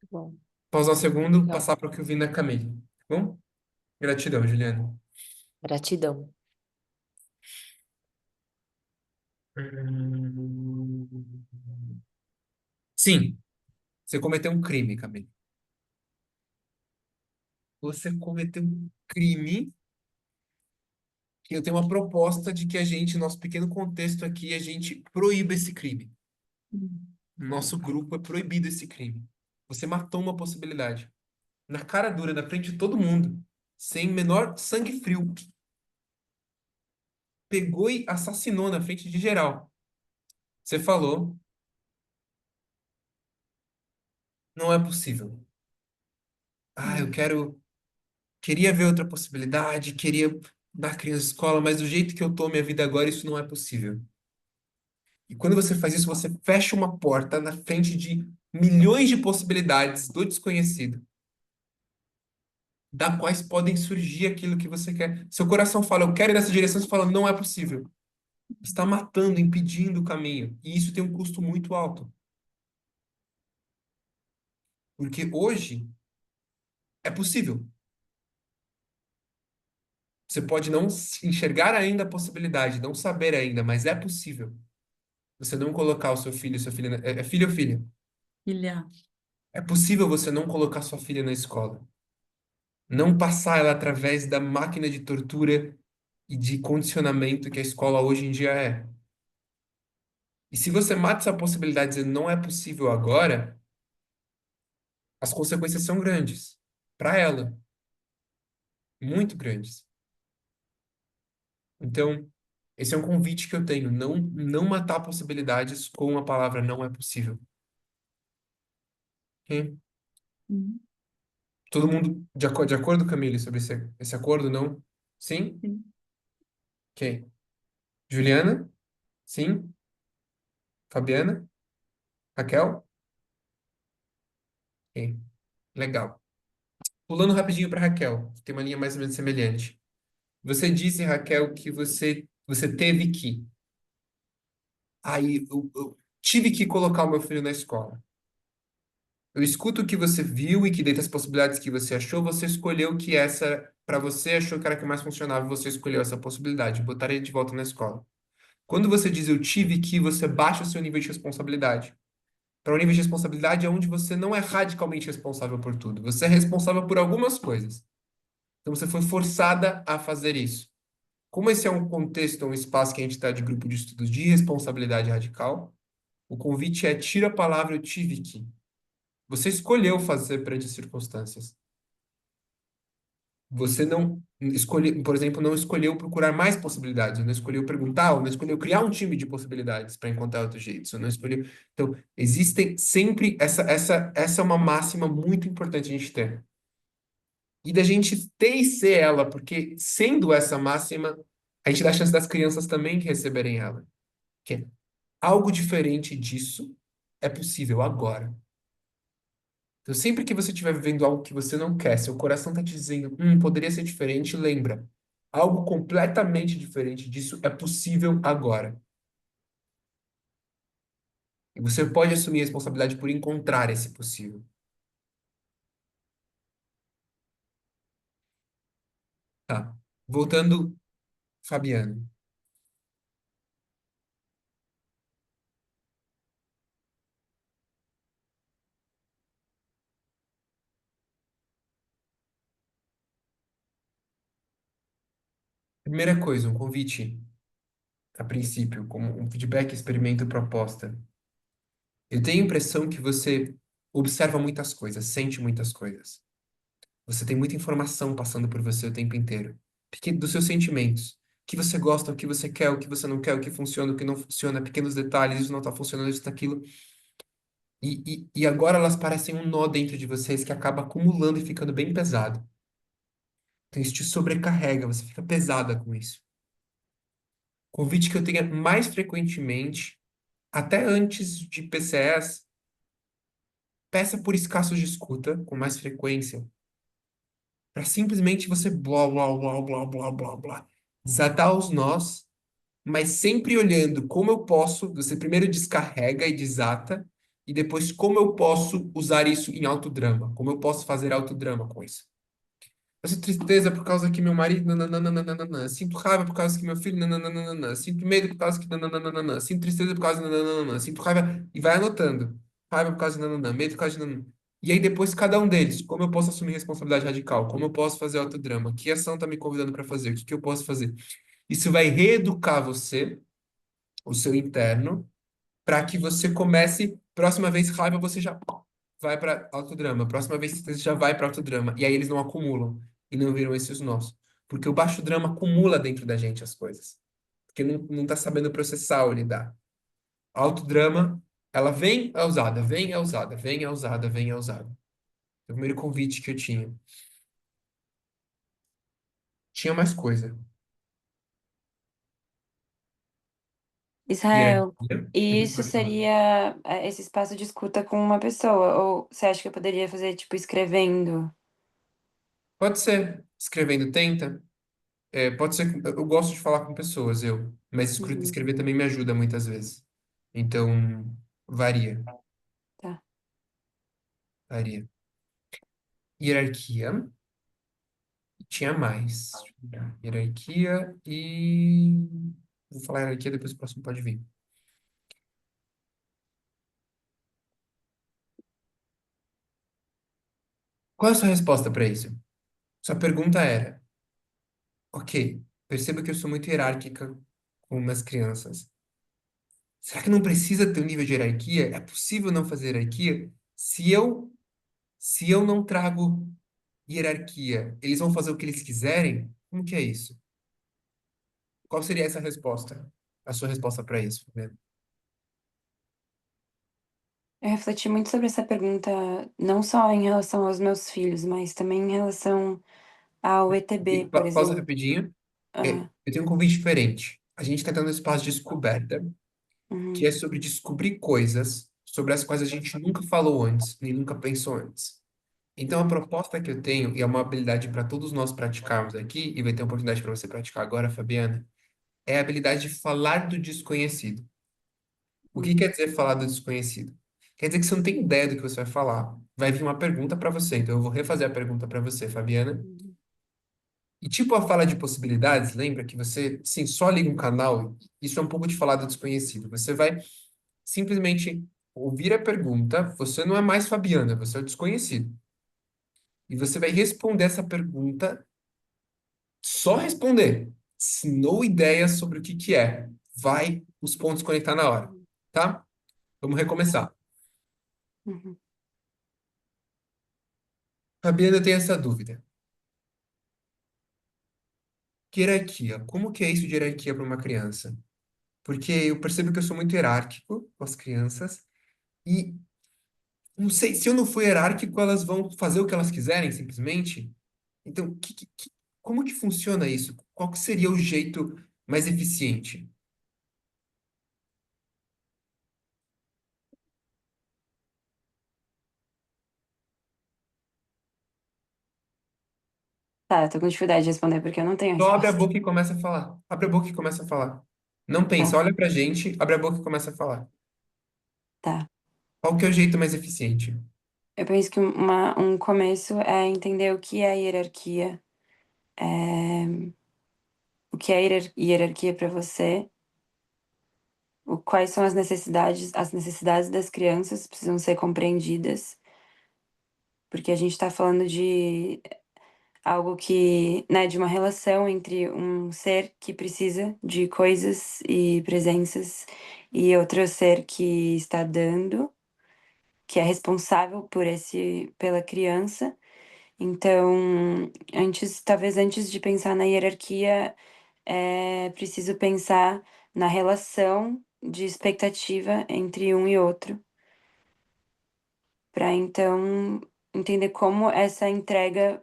Tá bom. Pausar um segundo, Legal. passar para o que eu vi na Camille. Tá bom? Gratidão, Juliana. Gratidão. Hum, Sim, você cometeu um crime, Camille. Você cometeu um crime que eu tenho uma proposta de que a gente, nosso pequeno contexto aqui, a gente proíba esse crime. Hum. No nosso grupo é proibido esse crime. Você matou uma possibilidade. Na cara dura, na frente de todo mundo. Sem menor sangue frio. Pegou e assassinou na frente de geral. Você falou, não é possível. Eu Hum. queria ver outra possibilidade, queria dar criança escola, mas do jeito que eu tô minha vida agora, isso não é possível. E quando você faz isso, você fecha uma porta na frente de milhões de possibilidades do desconhecido, da quais podem surgir aquilo que você quer. Seu coração fala, eu quero ir nessa direção, você fala, não é possível. Você está matando, impedindo o caminho. E isso tem um custo muito alto. Porque hoje é possível. Você pode não enxergar ainda a possibilidade, não saber ainda, mas é possível. Você não colocar o seu filho, sua filha. É filho ou filha? Ilha. É possível você não colocar sua filha na escola. Não passar ela através da máquina de tortura e de condicionamento que a escola hoje em dia é. E se você mata essa possibilidade dizendo não é possível agora, as consequências são grandes para ela, muito grandes. Então, esse é um convite que eu tenho, não matar possibilidades com a palavra não é possível. Ok? Hum. Todo mundo de acordo, Camille, sobre esse acordo, não? Sim? Sim. Ok. Juliana? Sim? Fabiana? Raquel? Ok. Legal. Pulando rapidinho para Raquel, que tem uma linha mais ou menos semelhante. Você disse, Raquel, que você teve que. Eu tive que colocar o meu filho na escola. Eu escuto o que você viu e que dentre as possibilidades que você achou, você escolheu que essa, para você, achou que era a que mais funcionava, você escolheu essa possibilidade, botar ele de volta na escola. Quando você diz eu tive que, você baixa o seu nível de responsabilidade. Para o nível de responsabilidade é onde você não é radicalmente responsável por tudo. Você é responsável por algumas coisas. Então você foi forçada a fazer isso. Como esse é um contexto, um espaço que a gente está de grupo de estudos de responsabilidade radical, o convite é tira a palavra eu tive que. Você escolheu fazer perante as circunstâncias. Você não escolheu, por exemplo, não escolheu procurar mais possibilidades, não escolheu perguntar, ou não escolheu criar um time de possibilidades para encontrar outro jeito, você não escolheu. Então, existem sempre essa é uma máxima muito importante a gente ter. E da gente ter e ser ela, porque sendo essa máxima, a gente dá a chance das crianças também que receberem ela. Que é algo diferente disso é possível agora. Então, sempre que você estiver vivendo algo que você não quer, seu coração está te dizendo, poderia ser diferente, lembra. Algo completamente diferente disso é possível agora. E você pode assumir a responsabilidade por encontrar esse possível. Tá. Voltando, Fabiano. Primeira coisa, um convite, a princípio, como um feedback, experimento, proposta. Eu tenho a impressão que você observa muitas coisas, sente muitas coisas. Você tem muita informação passando por você o tempo inteiro. Dos seus sentimentos. O que você gosta, o que você quer, o que você não quer, o que funciona, o que não funciona, pequenos detalhes, isso não está funcionando, isso está aquilo. E agora elas parecem um nó dentro de vocês que acaba acumulando e ficando bem pesado. Então isso te sobrecarrega, você fica pesada com isso. Convite que eu tenha mais frequentemente, até antes de PCS, peça por escassos de escuta, com mais frequência, para simplesmente você blá, blá, blá, blá, blá, blá, blá, desatar os nós, mas sempre olhando como eu posso, você primeiro descarrega e desata, e depois como eu posso usar isso em autodrama, como eu posso fazer autodrama com isso. Eu sinto tristeza por causa que meu marido. Nananana. Sinto raiva por causa que meu filho. Nananana. Sinto medo por causa que. Nananana. Sinto tristeza por causa de. Nananana. Sinto raiva. E vai anotando. Raiva por causa de. Nananana. Medo por causa de. Nananana. E aí depois cada um deles. Como eu posso assumir responsabilidade radical? Como eu posso fazer autodrama? Que ação está me convidando para fazer? O que que eu posso fazer? Isso vai reeducar você, o seu interno, para que você comece. Próxima vez, raiva, você já vai para autodrama. Próxima vez, você já vai para autodrama. E aí eles não acumulam e não viram esses nós. Porque o baixo drama acumula dentro da gente as coisas. Porque não tá sabendo processar ou lidar. A autodrama, ela vem, é usada, vem, é usada, vem, é usada, vem, é usada. É o primeiro convite que eu tinha. Tinha mais coisa. Israel, Hierarquia. e Uhum, isso pode falar. seria esse espaço de escuta com uma pessoa? Ou você acha que eu poderia fazer, tipo, escrevendo? Pode ser escrevendo, tenta. Pode ser. Eu gosto de falar com pessoas, mas Uhum, escrever também me ajuda muitas vezes. Então, varia, tá. varia. Hierarquia, tinha mais. Hierarquia e. Vou falar hierarquia, depois o próximo pode vir. Qual é a sua resposta para isso? Sua pergunta era: ok, percebo que eu sou muito hierárquica com umas crianças. Será que não precisa ter um nível de hierarquia? É possível não fazer hierarquia? Se eu não trago hierarquia, eles vão fazer o que eles quiserem? Como que é isso? Qual seria essa resposta? A sua resposta para isso, né? Eu refleti muito sobre essa pergunta, não só em relação aos meus filhos, mas também em relação ao ETB, por Pausa exemplo. rapidinho. Ah, Eu tenho um convite diferente. A gente está tendo um espaço de descoberta, que uhum, é sobre descobrir coisas sobre as quais a gente nunca falou antes, nem nunca pensou antes. Então, a proposta que eu tenho, e é uma habilidade para todos nós praticarmos aqui, e vai ter oportunidade para você praticar agora, Fabiana, é a habilidade de falar do desconhecido. O que quer uhum, dizer falar do desconhecido? Quer dizer que você não tem ideia do que você vai falar. Vai vir uma pergunta para você, então eu vou refazer a pergunta para você, Fabiana. uhum. E tipo a fala de possibilidades, lembra que você, sim, só liga um canal, isso é um pouco de falar do desconhecido. Você vai simplesmente ouvir a pergunta, você não é mais Fabiana, você é o desconhecido. E você vai responder essa pergunta, só responder, no ideia sobre o que que é. Vai os pontos conectar na hora, tá? Vamos recomeçar. Uhum. Fabiana, eu tenho essa dúvida. Hierarquia. Como que é isso de hierarquia para uma criança? Porque eu percebo que eu sou muito hierárquico com as crianças e não sei, se eu não for hierárquico, elas vão fazer o que elas quiserem, simplesmente. Então, como que funciona isso? Qual que seria o jeito mais eficiente? Tá, eu tô com dificuldade de responder porque eu não tenho Só abre a resposta. boca e começa a falar. Abre a boca e começa a falar. Não pensa, Tá, olha pra gente, abre a boca e começa a falar. tá. Qual que é o jeito mais eficiente? Eu penso que um começo é entender o que é hierarquia, é, o que é hierarquia para você, quais são as necessidades das crianças precisam ser compreendidas, porque a gente está falando de algo que, né, de uma relação entre um ser que precisa de coisas e presenças e outro ser que está dando, que é responsável por pela criança. Então, talvez antes de pensar na hierarquia, é preciso pensar na relação de expectativa entre um e outro, para então entender como essa entrega,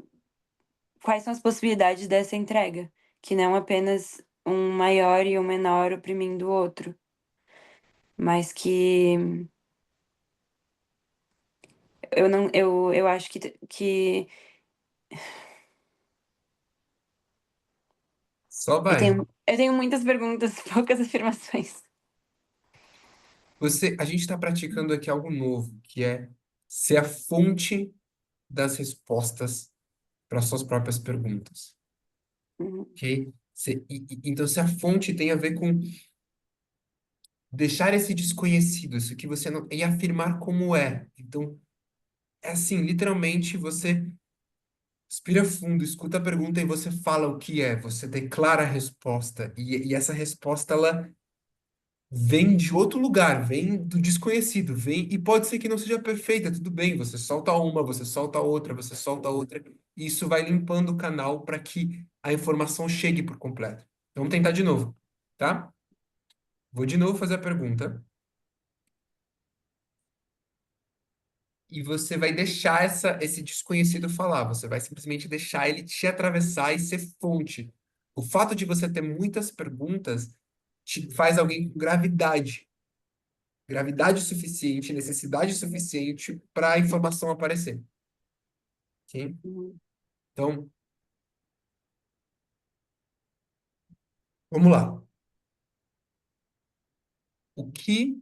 quais são as possibilidades dessa entrega, que não apenas um maior e um menor oprimindo o outro, mas que eu não, eu acho que Só vai. eu tenho muitas perguntas, poucas afirmações. A gente está praticando aqui algo novo, que é ser a fonte das respostas para suas próprias perguntas, Uhum, ok? Então, se a fonte tem a ver com deixar esse desconhecido, isso que você não, e afirmar como é. Então, é assim, literalmente, você respira fundo, escuta a pergunta e você fala o que é, você declara a resposta, e essa resposta, ela vem de outro lugar, vem do desconhecido, vem, e pode ser que não seja perfeita, tudo bem, você solta uma, você solta outra, você solta outra, e isso vai limpando o canal para que a informação chegue por completo. Então, vamos tentar de novo, tá? Vou de novo fazer a pergunta, e você vai deixar esse desconhecido falar, você vai simplesmente deixar ele te atravessar e ser fonte. O fato de você ter muitas perguntas te faz alguém com gravidade suficiente, necessidade suficiente para a informação aparecer. Ok? uhum, Então, vamos lá. O que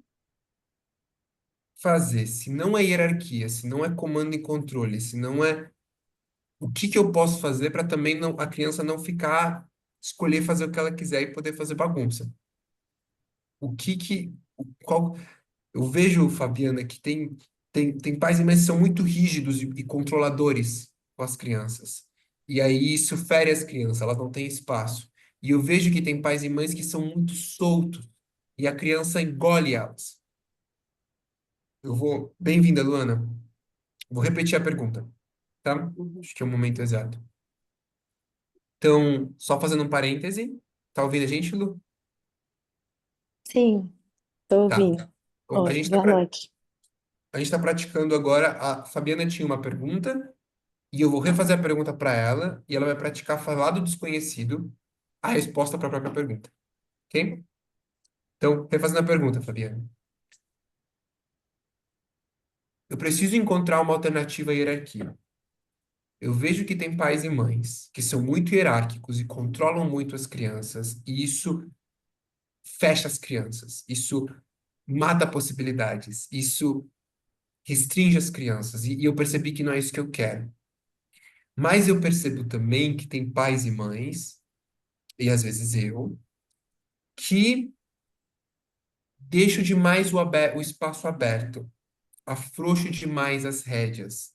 fazer se não é hierarquia, se não é comando e controle, se não é o que eu posso fazer para também não, a criança não ficar escolher fazer o que ela quiser e poder fazer bagunça? Qual, eu vejo, Fabiana, que tem pais e mães que são muito rígidos e controladores com as crianças. E aí isso fere as crianças, elas não têm espaço. E eu vejo que tem pais e mães que são muito soltos e a criança engole elas. Bem-vinda, Luana. Vou repetir a pergunta, tá? uhum. Acho que é o momento exato. Então, só fazendo um parêntese, tá ouvindo a gente, Lu? Sim, tô Tá. ouvindo. Bom, Ó, boa noite. a gente está praticando agora. A Fabiana tinha uma pergunta. E eu vou refazer a pergunta para ela e ela vai praticar falar do desconhecido a resposta para a própria pergunta, ok? Então, refazendo a pergunta, Fabiana. Eu preciso encontrar uma alternativa à hierarquia. Eu vejo que tem pais e mães que são muito hierárquicos e controlam muito as crianças, e isso fecha as crianças, isso mata possibilidades, isso restringe as crianças, e eu percebi que não é isso que eu quero. Mas eu percebo também que tem pais e mães, e às vezes eu, que deixo demais o espaço aberto, afrouxo demais as rédeas.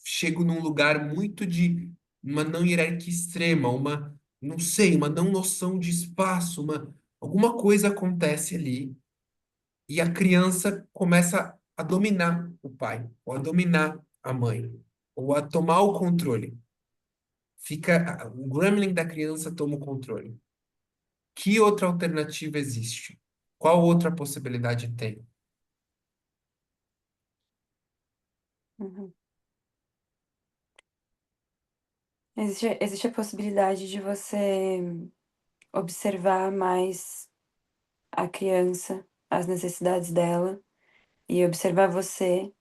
Chego num lugar muito de uma não hierarquia extrema, não sei, uma não noção de espaço, alguma coisa acontece ali e a criança começa a dominar o pai, ou a dominar a mãe, ou a tomar o controle. O gremlin da criança toma o controle. Que outra alternativa existe? Qual outra possibilidade tem? Uhum. Existe a possibilidade de você observar mais a criança, as necessidades dela, e observar você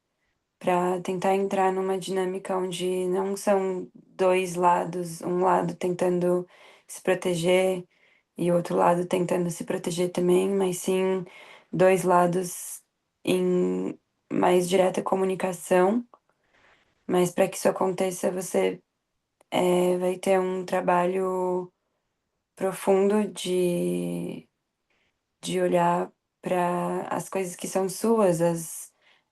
para tentar entrar numa dinâmica onde não são dois lados, um lado tentando se proteger e outro lado tentando se proteger também, mas sim dois lados em mais direta comunicação. Mas para que isso aconteça, você vai ter um trabalho profundo de olhar para as coisas que são suas,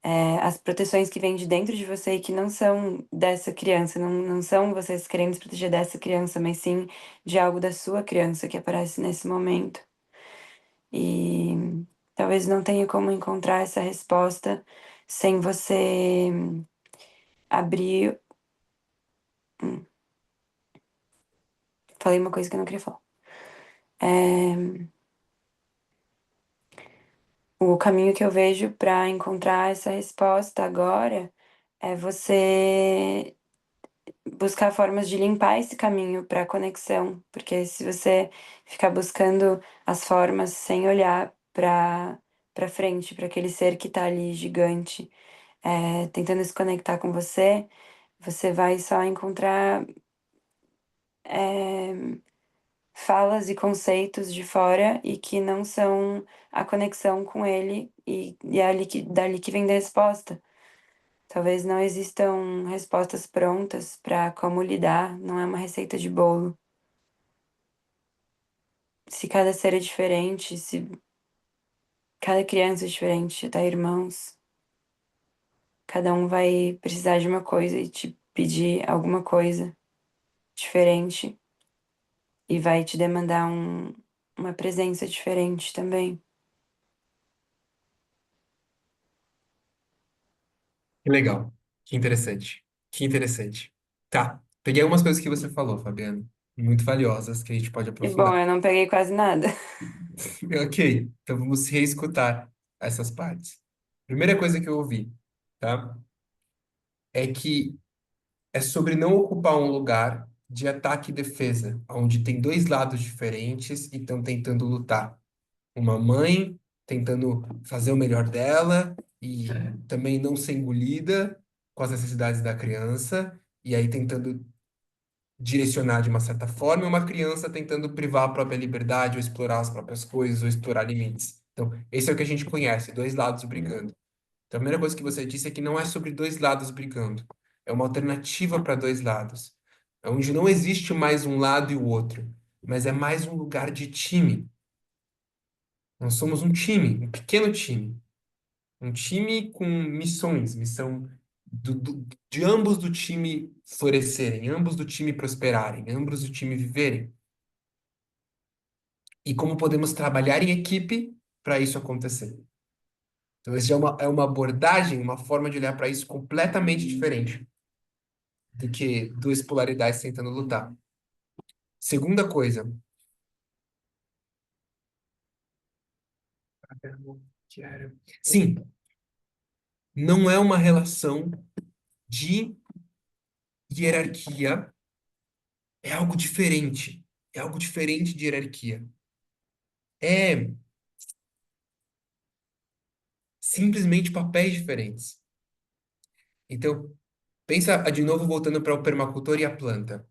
as proteções que vêm de dentro de você e que não são dessa criança, não são vocês querendo se proteger dessa criança, mas sim de algo da sua criança que aparece nesse momento. E talvez não tenha como encontrar essa resposta sem você abrir. Falei uma coisa que eu não queria falar. É, o caminho que eu vejo para encontrar essa resposta agora é você buscar formas de limpar esse caminho para a conexão, porque se você ficar buscando as formas sem olhar para frente, para aquele ser que está ali gigante, tentando se conectar com você, você vai só encontrar é, falas e conceitos de fora e que não são a conexão com ele e é ali dali que vem a resposta. Talvez não existam respostas prontas para como lidar, não é uma receita de bolo. Se cada ser é diferente, se cada criança é diferente, tá, irmãos, cada um vai precisar de uma coisa e te pedir alguma coisa diferente e vai te demandar uma presença diferente também. Que legal. Que interessante. Que interessante. Tá. Peguei algumas coisas que você falou, Fabiano, muito valiosas, que a gente pode E bom, aprofundar. eu não peguei quase nada. Ok, então vamos reescutar essas partes. Primeira coisa que eu ouvi, tá? É que é sobre não ocupar um lugar de ataque e defesa, onde tem dois lados diferentes e estão tentando lutar. Uma mãe tentando fazer o melhor dela e também não ser engolida com as necessidades da criança, e aí tentando direcionar de uma certa forma, e uma criança tentando privar a própria liberdade, ou explorar as próprias coisas, ou explorar limites. Então, esse é o que a gente conhece, dois lados brigando. Então, a primeira coisa que você disse é que não é sobre dois lados brigando, é uma alternativa para dois lados, é onde não existe mais um lado e o outro, mas é mais um lugar de time. Nós somos um time, um pequeno time. Um time com missões, missão de ambos do time florescerem, ambos do time prosperarem, ambos do time viverem. E como podemos trabalhar em equipe para isso acontecer. Então, essa é uma abordagem, uma forma de olhar para isso completamente diferente do que duas polaridades tentando lutar. Segunda coisa. Sim, não é uma relação de hierarquia, é algo diferente. É algo diferente de hierarquia. É simplesmente papéis diferentes. Então, pensa de novo voltando para o permacultor e a planta.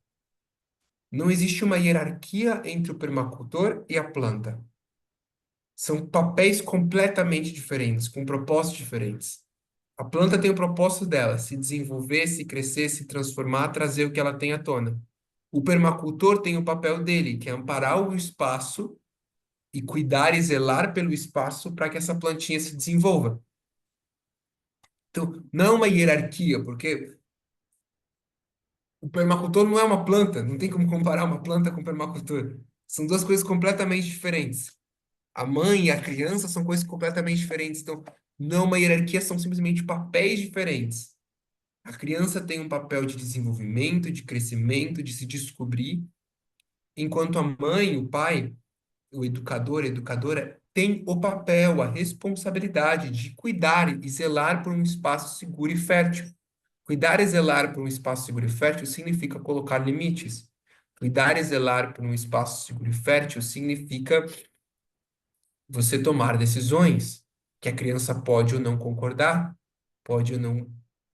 Não existe uma hierarquia entre o permacultor e a planta. São papéis completamente diferentes, com propósitos diferentes. A planta tem o propósito dela, se desenvolver, se crescer, se transformar, trazer o que ela tem à tona. O permacultor tem o papel dele, que é amparar o espaço e cuidar e zelar pelo espaço para que essa plantinha se desenvolva. Então, não é uma hierarquia, porque o permacultor não é uma planta, não tem como comparar uma planta com o permacultor. São duas coisas completamente diferentes. A mãe e a criança são coisas completamente diferentes. Então, não é uma hierarquia, são simplesmente papéis diferentes. A criança tem um papel de desenvolvimento, de crescimento, de se descobrir, enquanto a mãe, o pai, o educador, a educadora, tem o papel, a responsabilidade de cuidar e zelar por um espaço seguro e fértil. Cuidar e zelar por um espaço seguro e fértil significa colocar limites. Cuidar e zelar por um espaço seguro e fértil significa você tomar decisões que a criança pode ou não concordar, pode ou não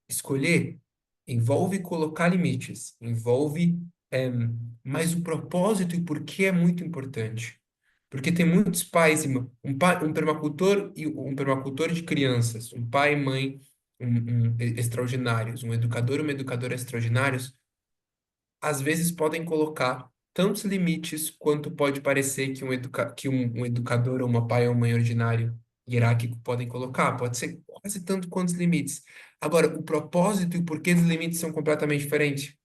escolher. Envolve colocar limites, envolve, mas o propósito e o porquê é muito importante. Porque tem muitos pais, um permacultor e um permacultor de crianças, um pai e mãe extraordinários, um educador e uma educadora extraordinários, às vezes podem colocar tantos limites quanto pode parecer que um educador ou uma pai ou mãe ordinário hierárquico podem colocar. Pode ser quase tanto quanto os limites. Agora, o propósito e o porquê dos limites são completamente diferentes.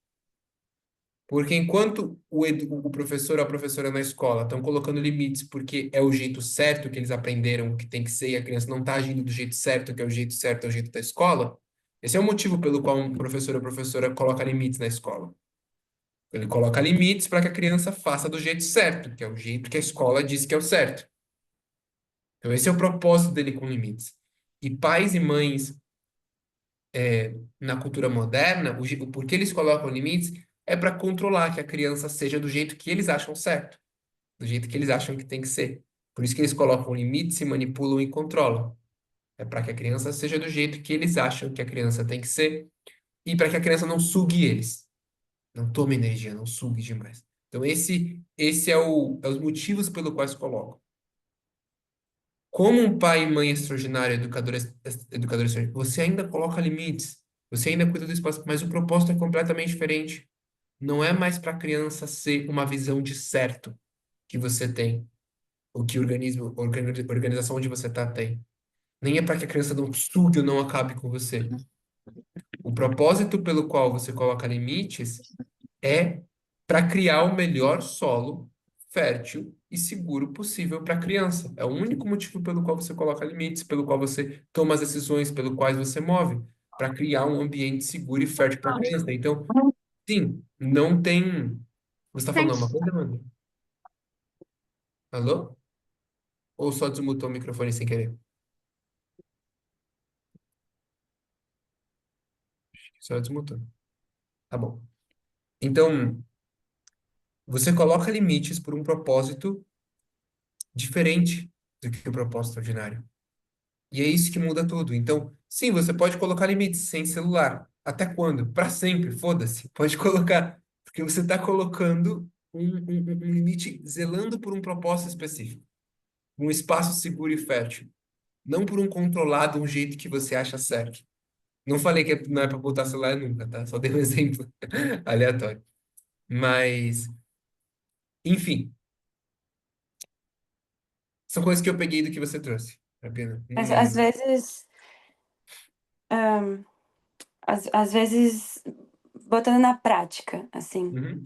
Porque enquanto o professor ou a professora na escola estão colocando limites porque é o jeito certo que eles aprenderam que tem que ser e a criança não está agindo do jeito certo, que é o jeito certo, é o jeito da escola, esse é o motivo pelo qual um professor ou professora coloca limites na escola. Ele coloca limites para que a criança faça do jeito certo, que é o jeito que a escola diz que é o certo. Então, esse é o propósito dele com limites. E pais e mães, na cultura moderna, o porquê eles colocam limites é para controlar que a criança seja do jeito que eles acham certo, do jeito que eles acham que tem que ser. Por isso que eles colocam limites, se manipulam e controlam. É para que a criança seja do jeito que eles acham que a criança tem que ser e para que a criança não sugue eles. Não tome energia, não sugue demais. Então, esse é os motivos pelo quais colocam. Como um pai e mãe extraordinário, educador extraordinário, você ainda coloca limites, você ainda cuida do espaço, mas o propósito é completamente diferente. Não é mais para a criança ser uma visão de certo que você tem, o que o organização onde você está tem. Nem é para que a criança não sugue ou não acabe com você. O propósito pelo qual você coloca limites é para criar o melhor solo fértil e seguro possível para a criança. É o único motivo pelo qual você coloca limites, pelo qual você toma as decisões, pelo quais você move, para criar um ambiente seguro e fértil para a criança. Então, sim, não tem. Você está falando uma coisa, mano? Alô? Ou só desmutou o microfone sem querer? Só desmutou. Tá bom. Então, você coloca limites por um propósito diferente do que o propósito ordinário. E é isso que muda tudo. Então, sim, você pode colocar limites sem celular. Até quando? Para sempre, foda-se. Pode colocar. Porque você está colocando um limite zelando por um propósito específico. Um espaço seguro e fértil. Não por um controlado, um jeito que você acha certo. Não falei que não é para botar celular nunca, tá? Só dei um exemplo aleatório. Mas, enfim, são coisas que eu peguei do que você trouxe. Apenas. Mas às vezes, ahn, às vezes, botando na prática, assim, Uhum,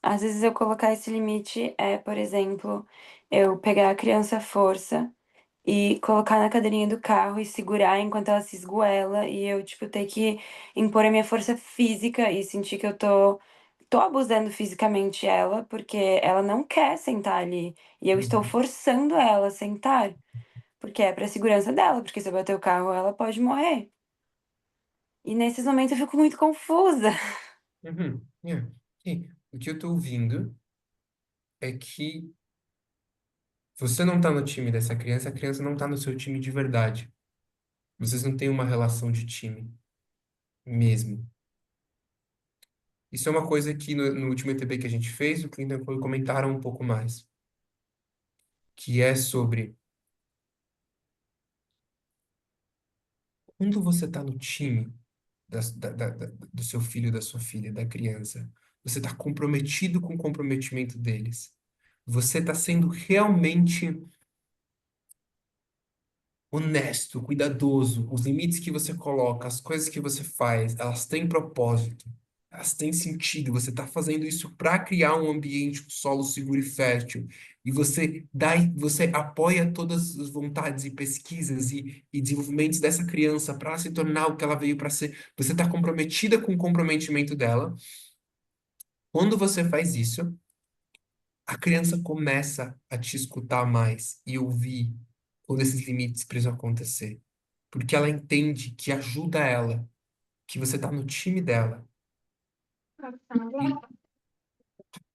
às vezes eu colocar esse limite é, por exemplo, eu pegar a criança à força e colocar na cadeirinha do carro e segurar enquanto ela se esgoela e eu, tipo, ter que impor a minha força física e sentir que eu tô abusando fisicamente ela, porque ela não quer sentar ali e eu estou uhum, forçando ela a sentar, porque é pra segurança dela, porque se eu bater o carro ela pode morrer. E nesses momentos eu fico muito confusa. uhum. Yeah. E o que eu tô ouvindo é que você não tá no time dessa criança, a criança não tá no seu time de verdade. Vocês não têm uma relação de time mesmo. Isso é uma coisa que no último ETB que a gente fez, o Clinton e eu comentaram um pouco mais, que é sobre quando você tá no time do seu filho, da sua filha, da criança, você tá comprometido com o comprometimento deles. Você tá sendo realmente honesto, cuidadoso, os limites que você coloca, as coisas que você faz, elas têm propósito, elas têm sentido. Você está fazendo isso para criar um ambiente, um solo seguro e fértil. E você apoia todas as vontades e pesquisas e desenvolvimentos dessa criança para se tornar o que ela veio para ser. Você está comprometida com o comprometimento dela. Quando você faz isso, a criança começa a te escutar mais e ouvir quando esses limites precisam acontecer. Porque ela entende que ajuda ela, que você está no time dela.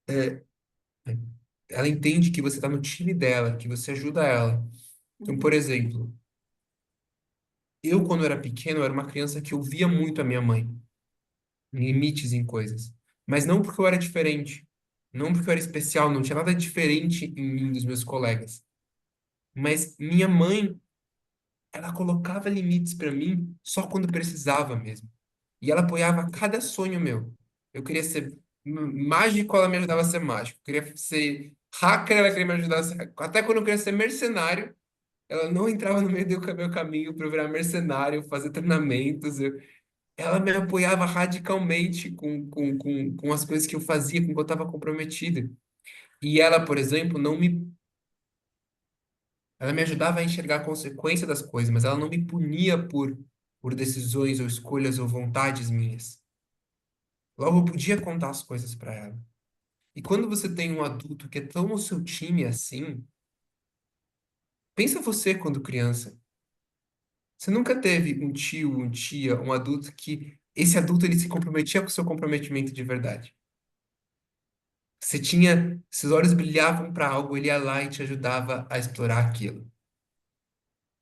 E, é, ela entende que você está no time dela, que você ajuda ela. Então, por Uhum. exemplo, eu, quando era pequeno, eu era uma criança que ouvia muito a minha mãe, em limites em coisas. Mas não porque eu era diferente, não porque eu era especial, não tinha nada diferente em mim dos meus colegas. Mas minha mãe, ela colocava limites para mim só quando precisava mesmo. E ela apoiava cada sonho meu. Eu queria ser mágico, ela me ajudava a ser mágico. Eu queria ser hacker, ela queria me ajudar a ser hacker. Até quando eu queria ser mercenário, Ela não entrava no meio do meu caminho para eu virar mercenário, fazer treinamentos. Ela me apoiava radicalmente com as coisas que eu fazia, com o que eu estava comprometido. E ela, por exemplo, não me. Ela me ajudava a enxergar a consequência das coisas, mas ela não me punia por decisões ou escolhas ou vontades minhas. Logo, eu podia contar as coisas para ela. E quando você tem um adulto que é tão no seu time assim, pensa você quando criança. Você nunca teve um tio, um tia, um adulto que esse adulto ele se comprometia com o seu comprometimento de verdade. Você tinha, seus olhos brilhavam para algo, ele ia lá e te ajudava a explorar aquilo.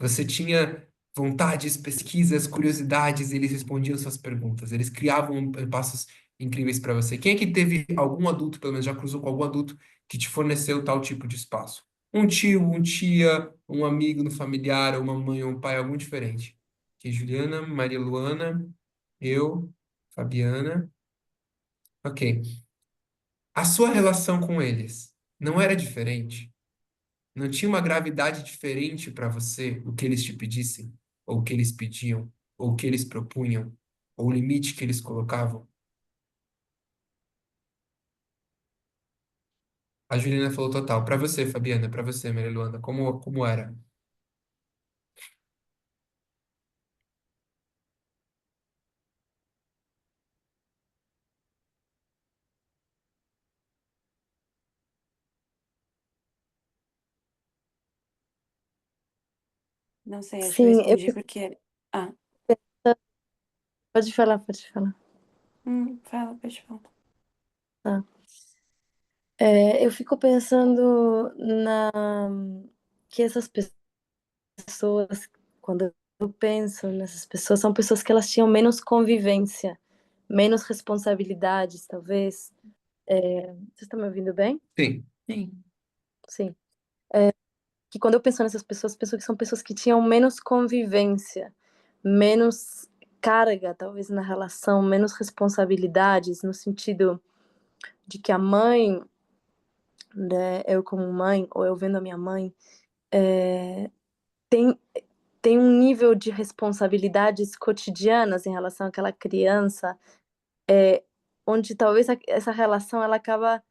Você tinha vontades, pesquisas, curiosidades, e eles respondiam suas perguntas. Eles criavam passos incríveis para você. Quem é que teve algum adulto, pelo menos já cruzou com algum adulto que te forneceu tal tipo de espaço? Um tio, um tia, um amigo, um familiar, uma mãe ou um pai, algum diferente. Que Juliana, Maria Luana, eu, Fabiana. Ok. A sua relação com eles não era diferente? Não tinha uma gravidade diferente para você o que eles te pedissem, ou o que eles pediam, ou o que eles propunham, ou o limite que eles colocavam? A Juliana falou total. Para você, Fabiana, para você, Maria Luana, como era? Não sei, acho que eu Sim, eu respondi fico porque. Ah, pensando. Pode falar, pode falar. fala, pode falar. Tá. Eu fico pensando que essas pessoas, quando eu penso nessas pessoas, são pessoas que elas tinham menos convivência, menos responsabilidades, talvez. Vocês estão me ouvindo bem? Sim. Sim. Sim. Que quando eu penso nessas pessoas, penso que são pessoas que tinham menos convivência, menos carga, talvez, na relação, menos responsabilidades, no sentido de que a mãe, né, eu como mãe, ou eu vendo a minha mãe, tem, tem um nível de responsabilidades cotidianas em relação àquela criança, onde talvez essa relação ela acaba.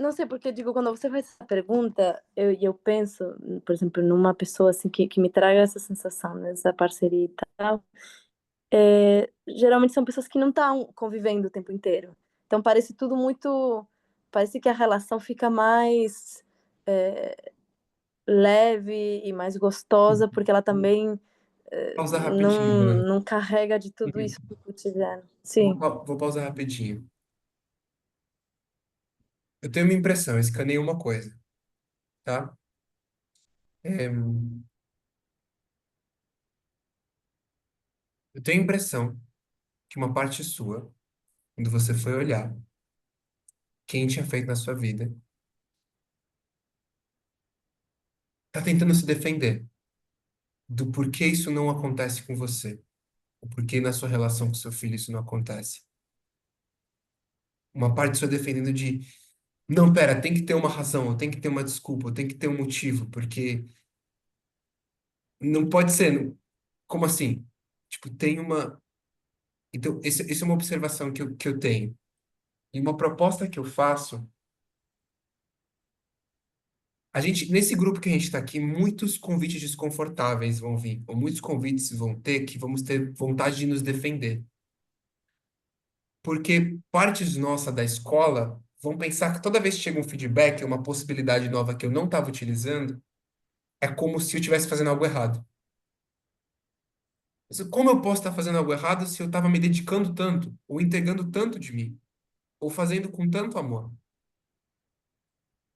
Não sei, porque digo, quando você faz essa pergunta, eu penso, por exemplo, numa pessoa assim que me traga essa sensação, né, essa parceria e tal. Geralmente são pessoas que não estão convivendo o tempo inteiro. Então parece tudo muito. Parece que a relação fica mais leve e mais gostosa, porque ela também Pausa rapidinho, não, Juliana. não carrega de tudo isso no cotidiano. Sim. Vou pausar rapidinho. Eu tenho uma impressão, eu escaneei uma coisa, tá? É, eu tenho a impressão que uma parte sua, quando você foi olhar quem tinha feito na sua vida, tá tentando se defender do porquê isso não acontece com você, o porquê na sua relação com seu filho isso não acontece. Uma parte sua defendendo de, não, pera, tem que ter uma razão, tem que ter uma desculpa, tem que ter um motivo, porque não pode ser, como assim? Tipo, tem uma. Então, essa é uma observação que eu tenho. E uma proposta que eu faço. A gente, nesse grupo que a gente está aqui, muitos convites desconfortáveis vão vir, ou muitos convites vão ter que vamos ter vontade de nos defender. Porque partes nossa da escola vão pensar que toda vez que chega um feedback, uma possibilidade nova que eu não estava utilizando, é como se eu estivesse fazendo algo errado. Mas como eu posso estar fazendo algo errado se eu estava me dedicando tanto, ou entregando tanto de mim, ou fazendo com tanto amor?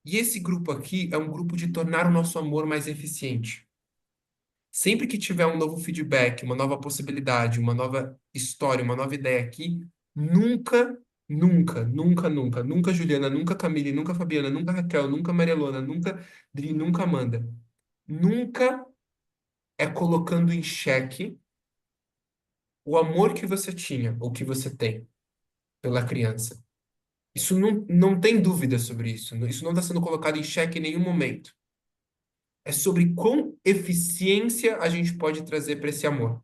E esse grupo aqui é um grupo de tornar o nosso amor mais eficiente. Sempre que tiver um novo feedback, uma nova possibilidade, uma nova história, uma nova ideia aqui, nunca, nunca, nunca, nunca, nunca Juliana, nunca Camille, nunca Fabiana, nunca Raquel, nunca Maria Luana, nunca Dri, nunca Amanda. Nunca é colocando em xeque o amor que você tinha ou que você tem pela criança. Isso não tem dúvida sobre isso. Isso não está sendo colocado em xeque em nenhum momento. É sobre quão eficiência a gente pode trazer para esse amor.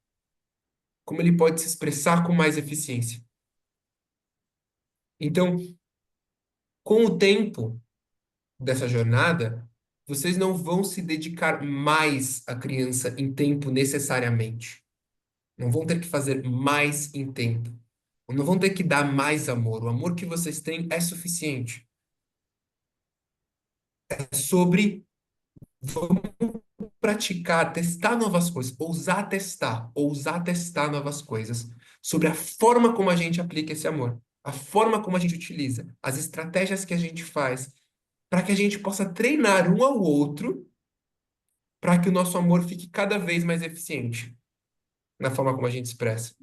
Como ele pode se expressar com mais eficiência. Então, com o tempo dessa jornada, vocês não vão se dedicar mais à criança em tempo necessariamente. Não vão ter que fazer mais em tempo. Não vão ter que dar mais amor. O amor que vocês têm é suficiente. É sobre praticar, testar novas coisas, ousar testar novas coisas, sobre a forma como a gente aplica esse amor, a forma como a gente utiliza, as estratégias que a gente faz, para que a gente possa treinar um ao outro, para que o nosso amor fique cada vez mais eficiente na forma como a gente expressa.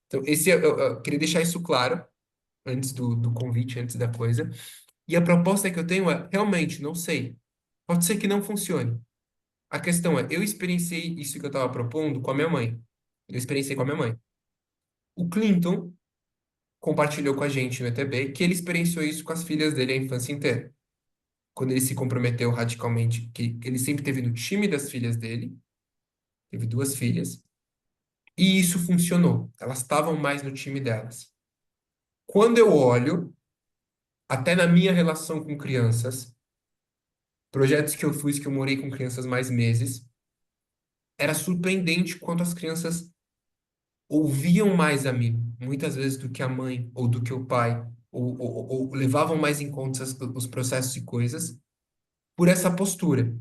Então, eu queria deixar isso claro antes do convite, antes da coisa. E a proposta que eu tenho é, realmente, não sei. Pode ser que não funcione. A questão é, eu experienciei isso que eu estava propondo com a minha mãe. Eu experienciei com a minha mãe. O Clinton compartilhou com a gente no ETB que ele experienciou isso com as filhas dele a infância inteira. Quando ele se comprometeu radicalmente, que ele sempre teve no time das filhas dele, teve duas filhas, e isso funcionou. Elas estavam mais no time delas. Quando eu olho, até na minha relação com crianças, projetos que eu fiz, que eu morei com crianças mais meses, era surpreendente quanto as crianças ouviam mais a mim, muitas vezes do que a mãe ou do que o pai, ou levavam mais em conta os processos e coisas por essa postura.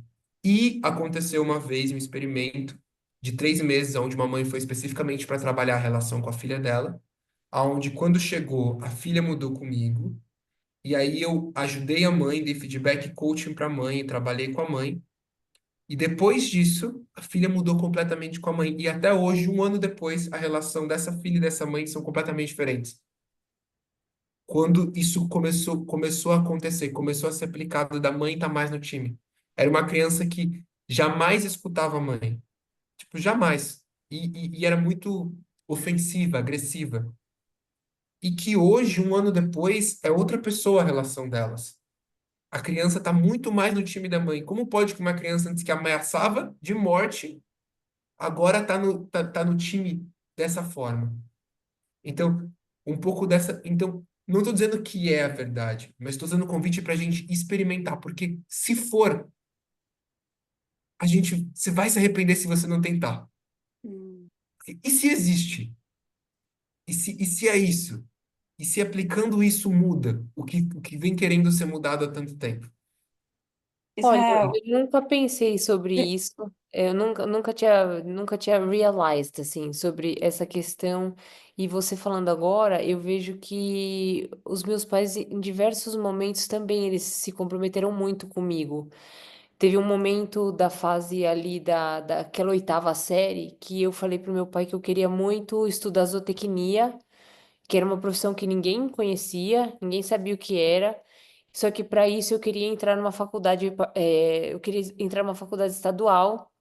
E aconteceu uma vez um experimento de 3 meses, onde uma mãe foi especificamente para trabalhar a relação com a filha dela, aonde quando chegou, a filha mudou comigo, e aí eu ajudei a mãe, dei feedback e coaching para a mãe, trabalhei com a mãe, e depois disso, a filha mudou completamente com a mãe. E até hoje, um ano depois, a relação dessa filha e dessa mãe são completamente diferentes. Quando isso começou a acontecer, começou a ser aplicado da mãe estar mais no time. Era uma criança que jamais escutava a mãe. Tipo, jamais. E era muito ofensiva, agressiva. E que hoje, um ano depois, é outra pessoa a relação delas. A criança está muito mais no time da mãe. Como pode que uma criança antes que ameaçava de morte agora tá no time dessa forma. Então, um pouco dessa. Então, não estou dizendo que é a verdade, mas estou dando um convite para a gente experimentar, porque se for, você vai se arrepender se você não tentar. Hum. E se existe? E se é isso? E se aplicando isso muda o que vem querendo ser mudado há tanto tempo? Olha, Israel, eu nunca pensei sobre de- isso. Eu nunca tinha realized, assim, sobre essa questão. E você falando agora, eu vejo que os meus pais, em diversos momentos, também eles se comprometeram muito comigo. Teve um momento da fase ali daquela oitava série que eu falei pro meu pai que eu queria muito estudar zootecnia, que era uma profissão que ninguém conhecia, ninguém sabia o que era. Só que para isso eu queria entrar numa faculdade, eu queria entrar numa faculdade estadual.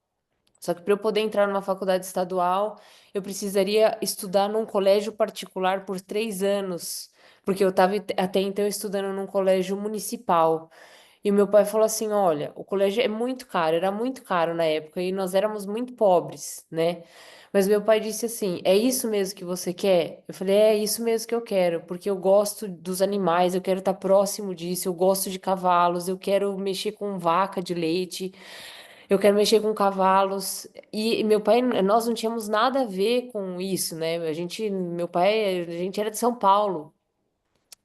Só que para eu poder entrar numa faculdade estadual, eu precisaria estudar num colégio particular por 3 anos, porque eu estava até então estudando num colégio municipal. E o meu pai falou assim: olha, o colégio é muito caro, era muito caro na época, e nós éramos muito pobres, né? Mas meu pai disse assim: é isso mesmo que você quer? Eu falei: é isso mesmo que eu quero, porque eu gosto dos animais, eu quero estar próximo disso, eu gosto de cavalos, eu quero mexer com vaca de leite, eu quero mexer com cavalos. E meu pai, nós não tínhamos nada a ver com isso, né? Meu pai, a gente era de São Paulo.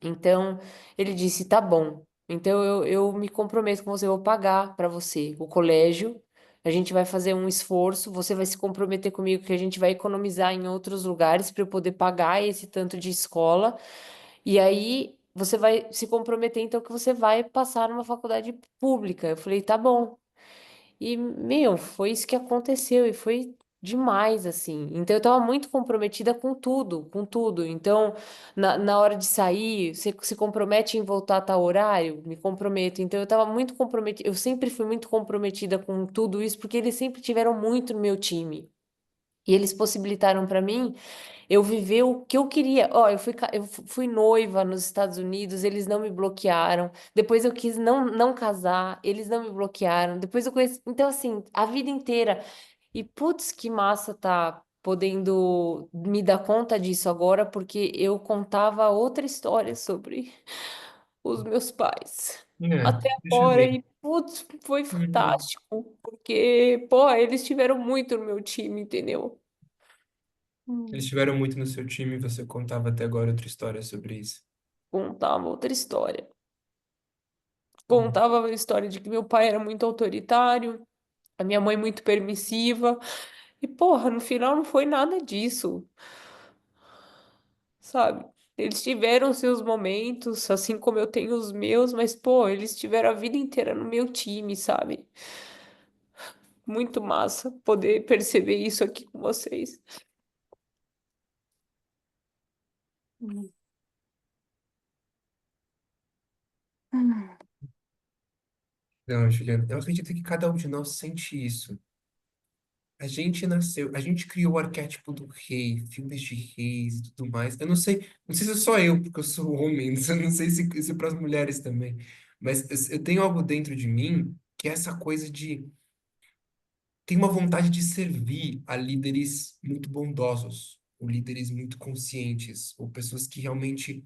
Então, ele disse: tá bom. Então, eu me comprometo com você, eu vou pagar para você o colégio. A gente vai fazer um esforço. Você vai se comprometer comigo que a gente vai economizar em outros lugares para eu poder pagar esse tanto de escola. E aí, você vai se comprometer, então, que você vai passar numa faculdade pública. Eu falei: tá bom. E, meu, foi isso que aconteceu e foi demais, assim. Então, eu tava muito comprometida com tudo, com tudo. Então, na hora de sair, você se compromete em voltar a tal horário? Me comprometo. Então, eu tava muito comprometida, eu sempre fui muito comprometida com tudo isso, porque eles sempre tiveram muito no meu time. E eles possibilitaram para mim eu viver o que eu queria. Ó, eu fui noiva nos Estados Unidos, eles não me bloquearam. Depois eu quis não casar, eles não me bloquearam. Depois eu conheci. Então, assim, a vida inteira. E, putz, que massa tá podendo me dar conta disso agora, porque eu contava outra história sobre os meus pais. Até Deixa eu agora, ver. e, putz, foi Hum, fantástico, porque, pô, eles tiveram muito no meu time, entendeu? Eles estiveram muito no seu time e você contava até agora outra história sobre isso. Contava outra história. Hum. Contava a história de que meu pai era muito autoritário, a minha mãe muito permissiva. E, porra, no final não foi nada disso, sabe? Eles tiveram seus momentos, assim como eu tenho os meus, mas, pô, eles tiveram a vida inteira no meu time, sabe? Muito massa poder perceber isso aqui com vocês. Hum. Hum. Não, Juliana, eu acredito que cada um de nós sente isso. A gente nasceu, a gente criou o arquétipo do rei, filmes de reis e tudo mais. Eu não sei se é só eu, porque eu sou homem, eu não sei se para as mulheres também. Mas eu tenho algo dentro de mim que é essa coisa de tem uma vontade de servir a líderes muito bondosos, ou líderes muito conscientes, ou pessoas que realmente,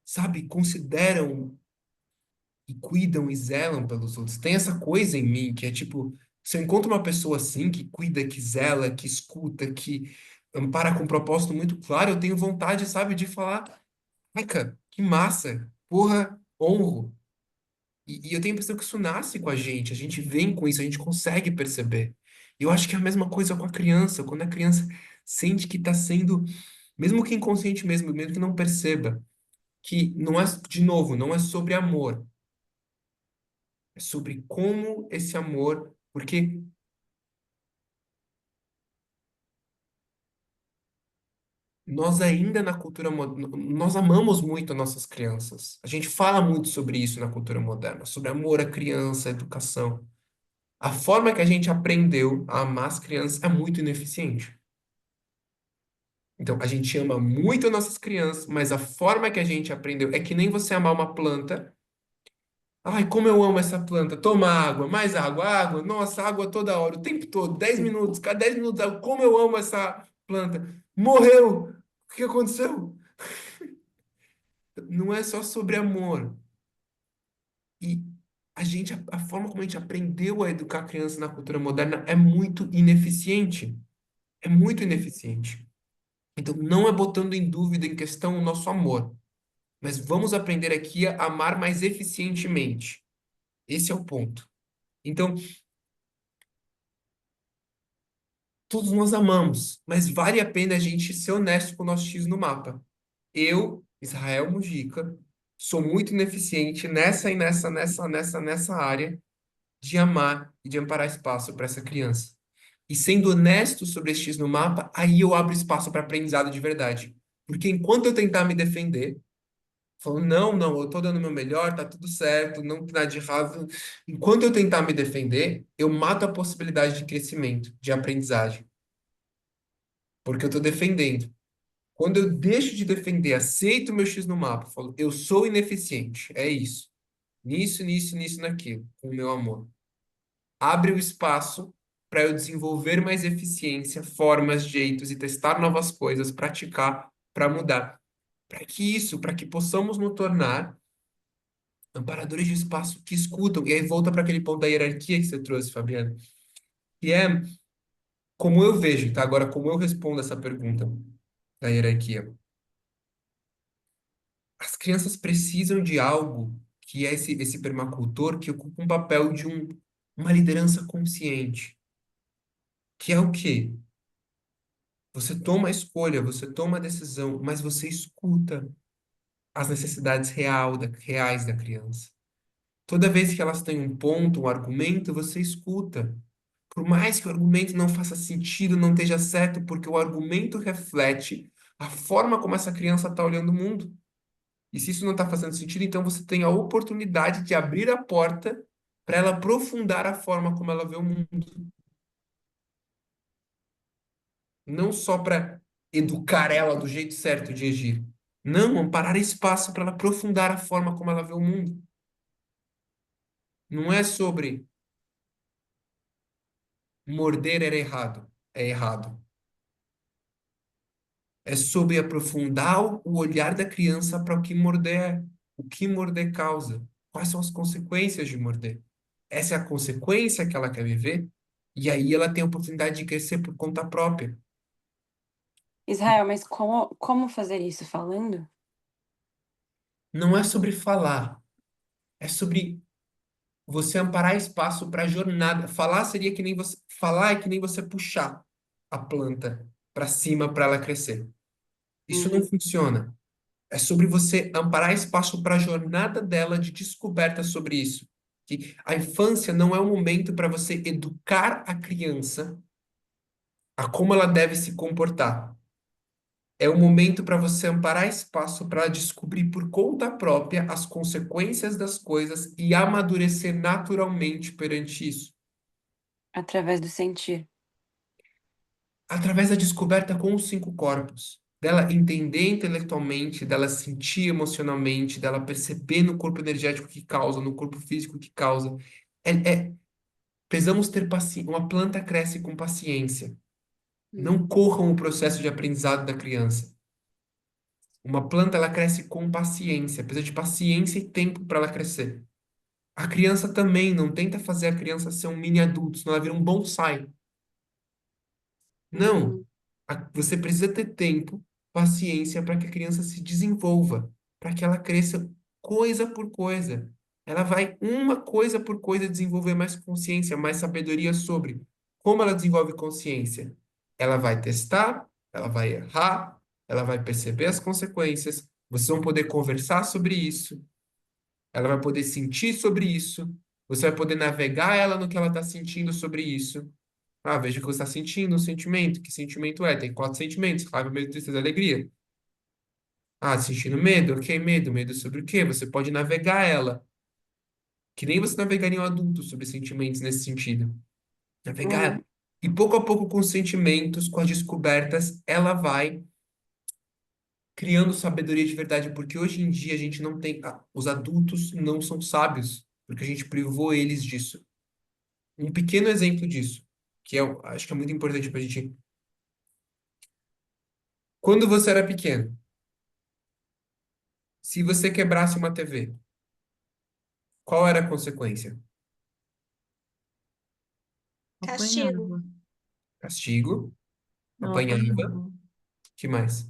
sabe, consideram e cuidam e zelam pelos outros. Tem essa coisa em mim que é tipo, se eu encontro uma pessoa assim, que cuida, que zela, que escuta, que ampara com um propósito muito claro, eu tenho vontade, sabe, de falar, ai, cara, que massa, porra, honro. E eu tenho a impressão que isso nasce com a gente vem com isso, a gente consegue perceber. Eu acho que é a mesma coisa com a criança, quando a criança sente que está sendo, mesmo que inconsciente mesmo que não perceba, que não é, de novo, não é sobre amor, é sobre como esse amor, porque nós ainda na cultura moderna, nós amamos muito as nossas crianças. A gente fala muito sobre isso na cultura moderna, sobre amor à criança, educação. A forma que a gente aprendeu a amar as crianças é muito ineficiente. Então, a gente ama muito as nossas crianças, mas a forma que a gente aprendeu é que nem você amar uma planta. Ai, como eu amo essa planta. Toma água, mais água, água. Nossa, água toda hora, o tempo todo, 10 minutos, cada 10 minutos, água. Como eu amo essa planta. Morreu. O que aconteceu? Não é só sobre amor. E a forma como a gente aprendeu a educar a criança na cultura moderna é muito ineficiente. É muito ineficiente. Então, não é botando em dúvida, em questão, o nosso amor. Mas vamos aprender aqui a amar mais eficientemente. Esse é o ponto. Então, todos nós amamos, mas vale a pena a gente ser honesto com o nosso X no mapa. Eu, Israel Mujica, sou muito ineficiente nessa e nessa área de amar e de amparar espaço para essa criança. E sendo honesto sobre esse X no mapa, aí eu abro espaço para aprendizado de verdade. Porque enquanto eu tentar me defender, falando, não, não, eu tô dando o meu melhor, tá tudo certo, não tem nada de errado. Enquanto eu tentar me defender, eu mato a possibilidade de crescimento, de aprendizagem, porque eu tô defendendo. Quando eu deixo de defender, aceito o meu X no mapa, falo, eu sou ineficiente, é isso. Nisso, naquilo, com o meu amor. Abre o espaço para eu desenvolver mais eficiência, formas, jeitos e testar novas coisas, praticar para mudar. Para que possamos nos tornar amparadores de espaço que escutam. E aí volta para aquele ponto da hierarquia que você trouxe, Fabiana, que é como eu vejo, tá? Agora, como eu respondo essa pergunta da hierarquia. As crianças precisam de algo que é esse permacultor que ocupa um papel de uma liderança consciente, que é o quê? Você toma a escolha, você toma a decisão, mas você escuta as necessidades reais da criança. Toda vez que elas têm um ponto, um argumento, você escuta. Por mais que o argumento não faça sentido, não esteja certo, porque o argumento reflete a forma como essa criança está olhando o mundo. E se isso não está fazendo sentido, então você tem a oportunidade de abrir a porta para ela aprofundar a forma como ela vê o mundo. Não só para educar ela do jeito certo de agir. Não, amparar espaço para ela aprofundar a forma como ela vê o mundo. Não é sobre morder era errado, é errado. É sobre aprofundar o olhar da criança para o que morder causa, quais são as consequências de morder. Essa é a consequência que ela quer viver, e aí ela tem a oportunidade de crescer por conta própria. Israel, mas como fazer isso falando? Não é sobre falar, é sobre você amparar espaço para a jornada. Falar é que nem você puxar a planta para cima para ela crescer. Isso não Uhum. funciona. É sobre você amparar espaço para a jornada dela de descoberta sobre isso. Que a infância não é um momento para você educar a criança a como ela deve se comportar. É um momento para você amparar espaço para ela descobrir por conta própria as consequências das coisas e amadurecer naturalmente perante isso. Através do sentir. Através da descoberta com os cinco corpos. Dela entender intelectualmente, dela sentir emocionalmente, dela perceber no corpo energético que causa, no corpo físico que causa. É, precisamos ter paciência. Uma planta cresce com paciência. Não corram o processo de aprendizado da criança. Uma planta, ela cresce com paciência. Precisa de paciência e tempo para ela crescer. A criança também, não tenta fazer a criança ser um mini adulto, senão ela vira um bonsai. Não. Uhum. Você precisa ter tempo, paciência para que a criança se desenvolva, para que ela cresça coisa por coisa. Ela vai uma coisa por coisa desenvolver mais consciência, mais sabedoria sobre como ela desenvolve consciência. Ela vai testar, ela vai errar, ela vai perceber as consequências. Vocês vão poder conversar sobre isso. Ela vai poder sentir sobre isso. Você vai poder navegar ela no que ela está sentindo sobre isso. Ah, veja o que você está sentindo, um sentimento. Que sentimento é? Tem quatro sentimentos: raiva, medo, tristeza, alegria. Ah, sentindo medo? Ok, medo. Medo sobre o quê? Você pode navegar ela. Que nem você navegaria um adulto sobre sentimentos nesse sentido. Navegar ela. Uhum. E pouco a pouco, com os sentimentos, com as descobertas, ela vai criando sabedoria de verdade. Porque hoje em dia a gente não tem. Os adultos não são sábios, porque a gente privou eles disso. Um pequeno exemplo disso, que acho que é muito importante para a gente. Quando você era pequeno, se você quebrasse uma TV, qual era a consequência? Castigo. Apanhava. Castigo, Eu apanhava, apanhava. que mais?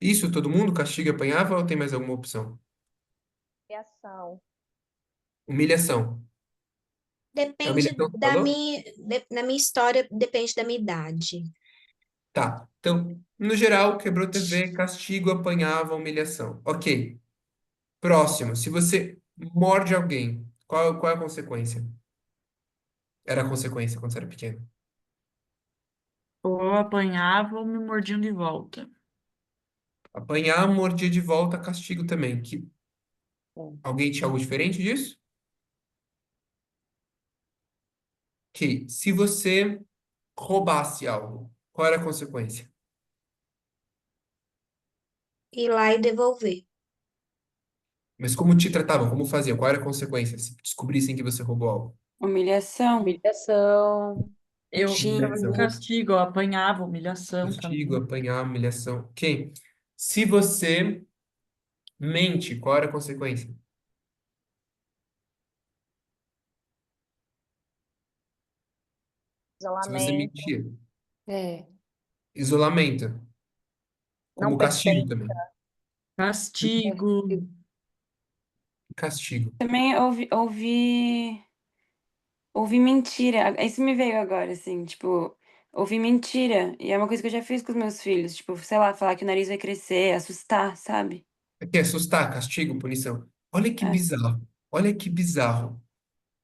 Isso, todo mundo? Castigo e apanhava ou tem mais alguma opção? Reação. Humilhação. É Depende humilhação que você falou? na minha história, depende da minha idade. Tá. Então, no geral, quebrou TV, castigo, apanhava, humilhação. Ok. Próximo. Se você morde alguém, qual é a consequência? Era a consequência quando você era pequeno. Ou eu apanhava ou me mordiam de volta. Apanhar, mordia de volta, castigo também. Alguém tinha algo diferente disso? Que se você roubasse algo, qual era a consequência? Ir lá e devolver. Mas como te tratavam? Como faziam? Qual era a consequência se descobrissem que você roubou algo? Humilhação. Humilhação. Eu ficava de Humilhação. castigo, eu apanhava, humilhação Castigo, também. apanhar, humilhação. Ok. Se você mente, qual era a consequência? Se você Isolamento. mentia. É. Isolamento. Não Como castigo pertence. também. Castigo. Castigo. Também ouvi mentira. Isso me veio agora, assim, tipo, ouvi mentira. E é uma coisa que eu já fiz com os meus filhos. Tipo, sei lá, falar que o nariz vai crescer, assustar, sabe? Aqui, assustar, castigo, punição. Olha que É, bizarro. Olha que bizarro.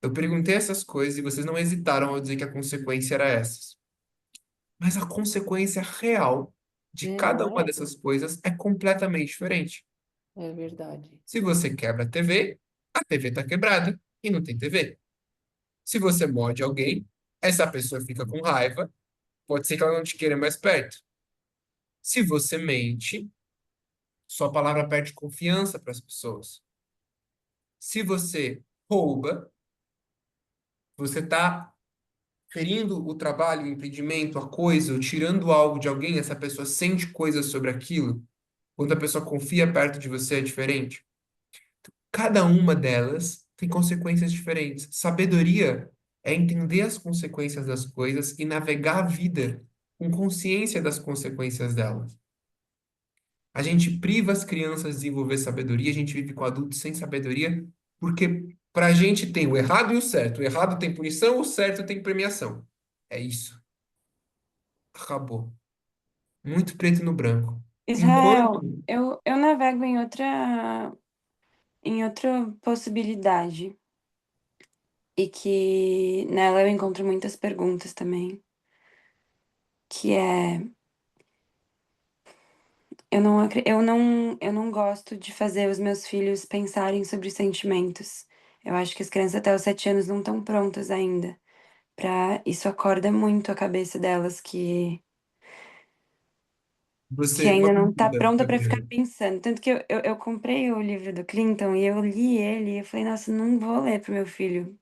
Eu perguntei essas coisas e vocês não hesitaram ao dizer que a consequência era essa. Mas a consequência real de É, cada não uma é? dessas coisas é completamente diferente. É verdade. Se você quebra a TV está quebrada e não tem TV. Se você morde alguém, Essa pessoa fica com raiva, pode ser que ela não te queira mais perto. Se você mente, sua palavra perde confiança para as pessoas. Se você rouba, você está ferindo o trabalho, o empreendimento, a coisa, ou tirando algo de alguém, essa pessoa sente coisas sobre aquilo. Quando a pessoa confia perto de você, é diferente. Cada uma delas tem consequências diferentes. Sabedoria é entender as consequências das coisas e navegar a vida com consciência das consequências delas. A gente priva as crianças de desenvolver sabedoria, a gente vive com adultos sem sabedoria, porque para a gente tem o errado e o certo. O errado tem punição, o certo tem premiação. É isso. Acabou. Muito preto no branco. Israel, Enquanto eu navego em outra possibilidade e que nela eu encontro muitas perguntas também, que é eu não gosto de fazer os meus filhos pensarem sobre sentimentos. Eu acho que as crianças até os 7 anos não estão prontas ainda. Isso acorda muito a cabeça delas que você. Uma ainda não tá pergunta, pronta para ficar Fabiana. pensando. Tanto que eu comprei o livro do Clinton e eu li ele e eu falei, nossa, não vou ler pro meu filho.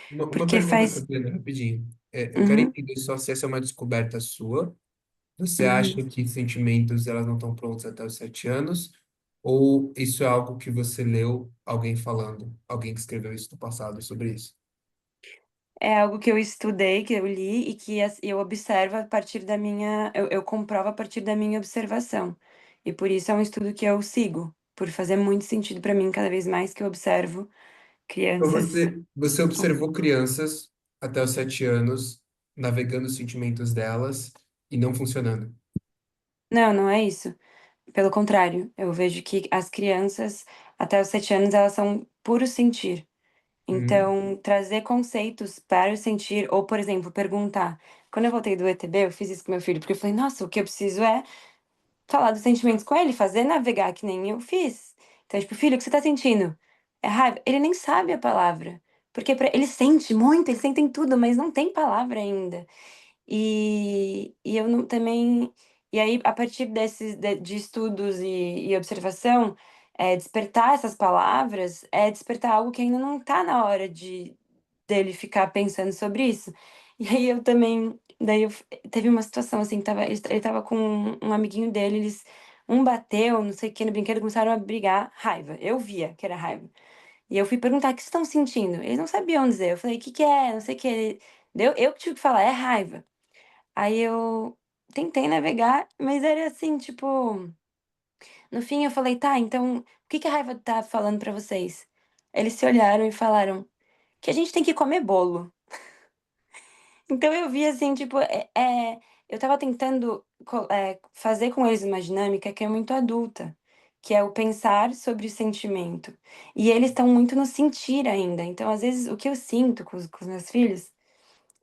Uma Porque pergunta, faz. Fabiana, rapidinho. Eu quero Uhum, entender só se essa é uma descoberta sua. Você uhum. acha que sentimentos elas não estão prontos até os 7 anos? Ou isso é algo que você leu alguém falando, alguém que escreveu isso no passado sobre isso? É algo que eu estudei, que eu li e que eu observo a partir da minha. Eu comprovo a partir da minha observação. E por isso é um estudo que eu sigo, por fazer muito sentido para mim cada vez mais que eu observo Então crianças. você observou crianças até os 7 anos navegando os sentimentos delas e não funcionando. Não, não é isso. Pelo contrário, eu vejo que as crianças até os 7 anos elas são puro sentir. Uhum. Então, trazer conceitos para o sentir, ou, por exemplo, perguntar. Quando eu voltei do ETB, eu fiz isso com meu filho, porque eu falei, nossa, o que eu preciso é falar dos sentimentos com ele, fazer navegar que nem eu fiz. Então, tipo, filho, o que você tá sentindo? É raiva? Ele nem sabe a palavra. Porque ele sente muito, eles sentem tudo, mas não tem palavra ainda. E eu não, também. E aí, a partir de estudos e observação, despertar essas palavras é despertar algo que ainda não está na hora dele ficar pensando sobre isso. E aí eu também. Teve uma situação assim, que ele tava com um amiguinho dele, um bateu, não sei o que, no brinquedo, começaram a brigar, raiva. Eu via que era raiva. E eu fui perguntar, o que vocês estão sentindo? Eles não sabiam dizer. Eu falei, o que que é? Não sei o que. Eu que tive que falar, é raiva. Aí eu tentei navegar, mas era assim, tipo, no fim eu falei, tá, então, o que que a raiva tá falando pra vocês? Eles se olharam e falaram que a gente tem que comer bolo. Então eu vi assim, tipo, eu tava tentando fazer com eles uma dinâmica que é muito adulta, que é o pensar sobre o sentimento. E eles estão muito no sentir ainda. Então, às vezes, o que eu sinto com os meus filhos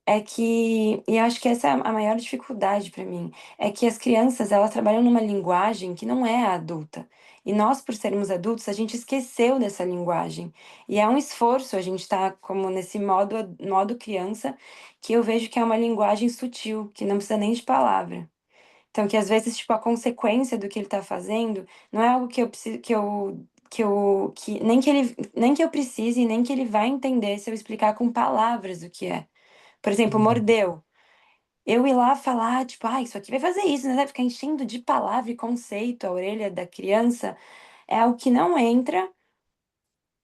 é que, e acho que essa é a maior dificuldade para mim, é que as crianças, elas trabalham numa linguagem que não é a adulta. E nós, por sermos adultos, a gente esqueceu dessa linguagem. E é um esforço a gente estar como nesse modo criança, que eu vejo que é uma linguagem sutil, que não precisa nem de palavra. Então, que às vezes, tipo, a consequência do que ele está fazendo não é algo que eu preciso, nem que eu precise, nem que ele vai entender se eu explicar com palavras o que é. Por exemplo, Uhum. mordeu. Eu ir lá falar, tipo, ah, isso aqui vai fazer isso, né? Ficar enchendo de palavra e conceito a orelha da criança é algo que não entra,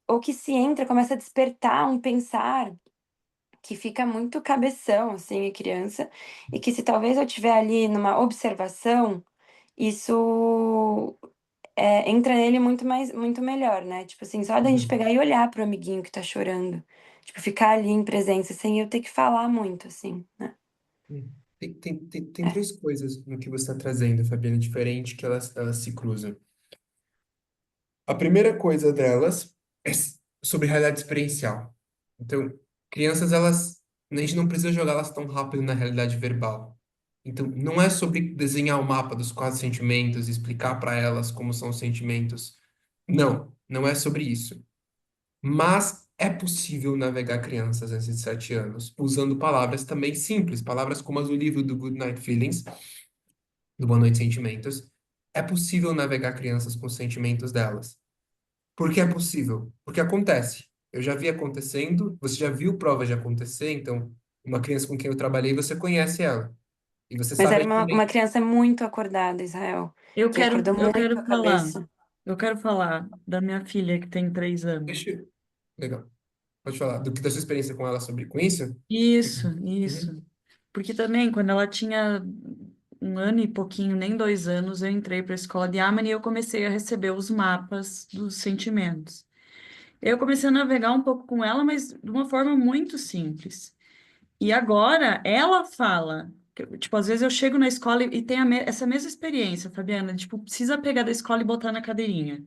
ou que se entra, começa a despertar um pensar que fica muito cabeção, assim, a criança, e que se talvez eu tiver ali numa observação, isso entra nele muito melhor, né? Tipo assim, só da gente Uhum. pegar e olhar pro amiguinho que tá chorando. Tipo, ficar ali em presença, sem eu ter que falar muito, assim, né? Tem É. três coisas no que você está trazendo, Fabiana, diferente que elas se cruzam. A primeira coisa delas é sobre realidade experiencial. Então, crianças, a gente não precisa jogá-las tão rápido na realidade verbal. Então, não é sobre desenhar o mapa dos 4 sentimentos, explicar para elas como são os sentimentos. Não, não é sobre isso. Mas É possível navegar crianças antes de 7 anos usando palavras também simples, palavras como as do livro do Good Night Feelings, do Boa Noite Sentimentos. É possível navegar crianças com os sentimentos delas. Por que é possível? Porque acontece. Eu já vi acontecendo, você já viu provas de acontecer, então, uma criança com quem eu trabalhei, você conhece ela. E você Mas sabe era aí uma também. criança muito acordada, Israel, que acordou Eu muito quero a falar. cabeça. Eu quero falar da minha filha que tem 3 anos. Deixa eu... Legal. Pode falar. Da sua experiência com ela sobre com isso? Isso, Uhum. isso. Porque também, quando ela tinha 1 ano e pouquinho, nem 2 anos, eu entrei para a escola de Amani e eu comecei a receber os mapas dos sentimentos. Eu comecei a navegar um pouco com ela, mas de uma forma muito simples. E agora ela fala, tipo, às vezes eu chego na escola e tem essa mesma experiência, Fabiana, tipo, precisa pegar da escola e botar na cadeirinha.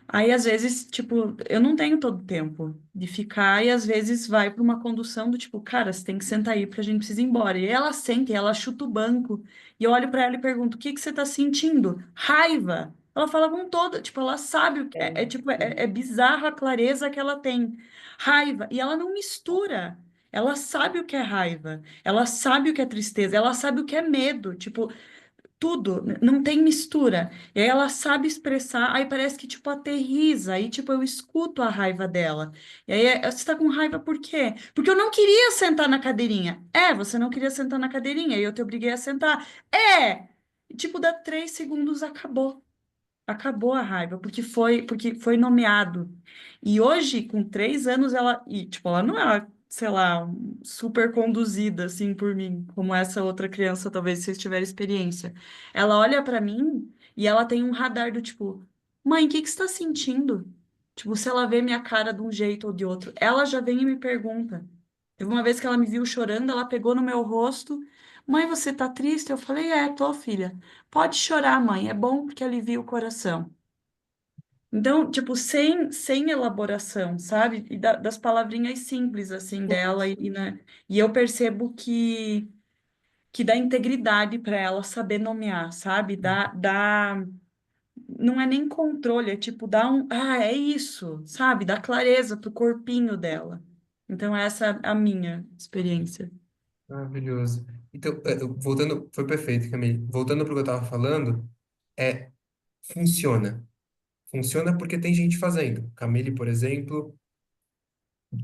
Aí, às vezes, tipo, eu não tenho todo o tempo de ficar, e às vezes vai para uma condução do tipo, cara, você tem que sentar aí porque a gente precisa ir embora. E ela senta e ela chuta o banco. E eu olho para ela e pergunto: o que que você tá sentindo? Raiva. Ela fala com toda, tipo, ela sabe o que tipo, é bizarra a clareza que ela tem. Raiva. E ela não mistura. Ela sabe o que é raiva. Ela sabe o que é tristeza. Ela sabe o que é medo. Tipo, tudo, não tem mistura. E aí ela sabe expressar, aí parece que, tipo, aterriza, aí, tipo, eu escuto a raiva dela. E aí, você tá com raiva por quê? Porque eu não queria sentar na cadeirinha. É, você não queria sentar na cadeirinha, e eu te obriguei a sentar. É! E, tipo, dá 3 segundos, acabou. Acabou a raiva, porque foi nomeado. E hoje, com 3 anos, tipo, ela não é, sei lá, super conduzida, assim, por mim, como essa outra criança, talvez, se vocês tiverem experiência. Ela olha pra mim e ela tem um radar do tipo, mãe, o que que você tá sentindo? Tipo, se ela vê minha cara de um jeito ou de outro, ela já vem e me pergunta. Teve uma vez que ela me viu chorando, ela pegou no meu rosto, mãe, você tá triste? Eu falei, tô, filha. Pode chorar, mãe, é bom porque alivia o coração. Então, tipo, sem elaboração, sabe? E das palavrinhas simples, assim, dela, né? E eu percebo que dá integridade para ela saber nomear, sabe? Não é nem controle, é tipo, dá é isso, sabe? Dá clareza pro corpinho dela. Então, essa é a minha experiência. Maravilhoso. Então, voltando, foi perfeito, Camille. Voltando para o que eu estava falando, é, funciona. Funciona porque tem gente fazendo. Camille, por exemplo,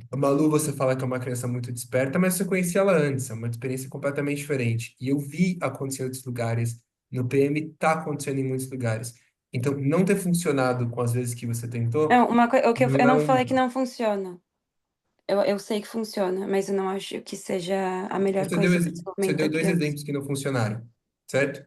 a Malu, você fala que é uma criança muito desperta, mas você conhecia ela antes, é uma experiência completamente diferente. E eu vi acontecer em outros lugares, no PM está acontecendo em muitos lugares. Então, não ter funcionado com as vezes que você tentou, Não, o que não eu é não um. falei que não funciona. Eu sei que funciona, mas eu não acho que seja a melhor coisa para o Você desenvolvimento deu da dois criança. exemplos que não funcionaram, certo? A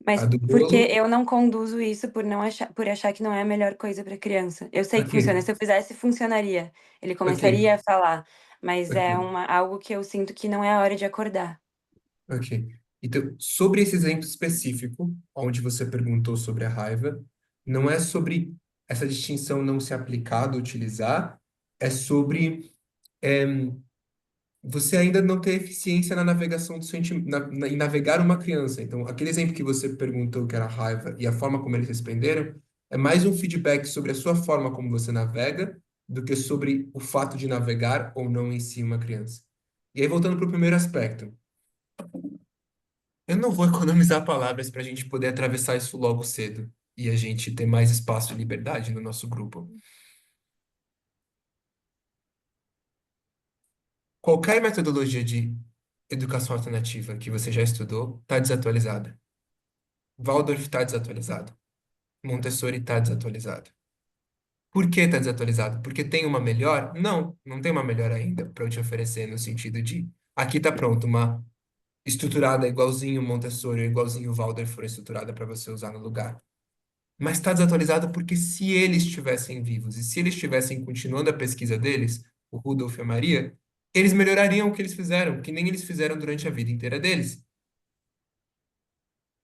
Mas do porque bolo, eu não conduzo isso por achar que não é a melhor coisa para criança. Eu sei que ok, funciona. Se eu fizesse, funcionaria. Ele ok, começaria a falar, mas é ok. algo que eu sinto que não é a hora de acordar. Ok. Então, sobre esse exemplo específico, onde você perguntou sobre a raiva, não é sobre essa distinção não se aplicar, utilizar, é sobre você ainda não ter eficiência na navegação do em navegar uma criança. Então, aquele exemplo que você perguntou, que era a raiva, e a forma como eles responderam, é mais um feedback sobre a sua forma como você navega, do que sobre o fato de navegar ou não em si uma criança. E aí, voltando para o primeiro aspecto. Eu não vou economizar palavras para a gente poder atravessar isso logo cedo e a gente ter mais espaço e liberdade no nosso grupo. Qualquer metodologia de educação alternativa que você já estudou está desatualizada. Waldorf está desatualizado. Montessori está desatualizado. Por que está desatualizado? Porque tem uma melhor? Não, não tem uma melhor ainda para eu te oferecer no sentido de aqui está pronto, uma estruturada igualzinho Montessori, igualzinho Waldorf foi estruturada para você usar no lugar. Mas está desatualizado porque se eles estivessem vivos e se eles estivessem continuando a pesquisa deles, o Rudolf e a Maria, eles melhorariam o que eles fizeram, que nem eles fizeram durante a vida inteira deles.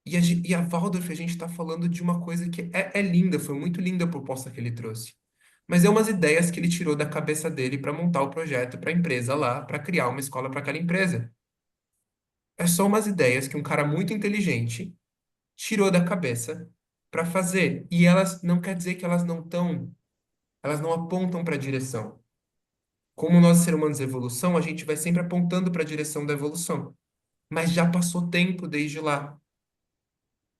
E a Waldorf, a gente está falando de uma coisa que é linda, foi muito linda a proposta que ele trouxe. Mas é umas ideias que ele tirou da cabeça dele para montar o projeto para a empresa lá, para criar uma escola para aquela empresa. É só umas ideias que um cara muito inteligente tirou da cabeça para fazer. E elas não quer dizer que elas não estão elas não apontam para a direção. Como nós, seres humanos, evolução, a gente vai sempre apontando para a direção da evolução. Mas já passou tempo desde lá.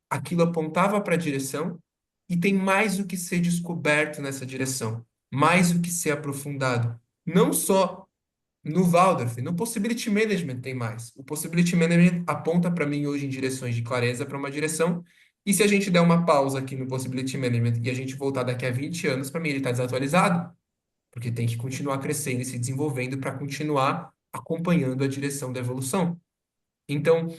Aquilo apontava para a direção e tem mais o que ser descoberto nessa direção, mais o que ser aprofundado. Não só no Waldorf, no Possibility Management tem mais. O Possibility Management aponta para mim hoje em direções de clareza para uma direção, e se a gente der uma pausa aqui no Possibility Management e a gente voltar daqui a 20 anos, para mim ele está desatualizado, porque tem que continuar crescendo e se desenvolvendo para continuar acompanhando a direção da evolução. Então,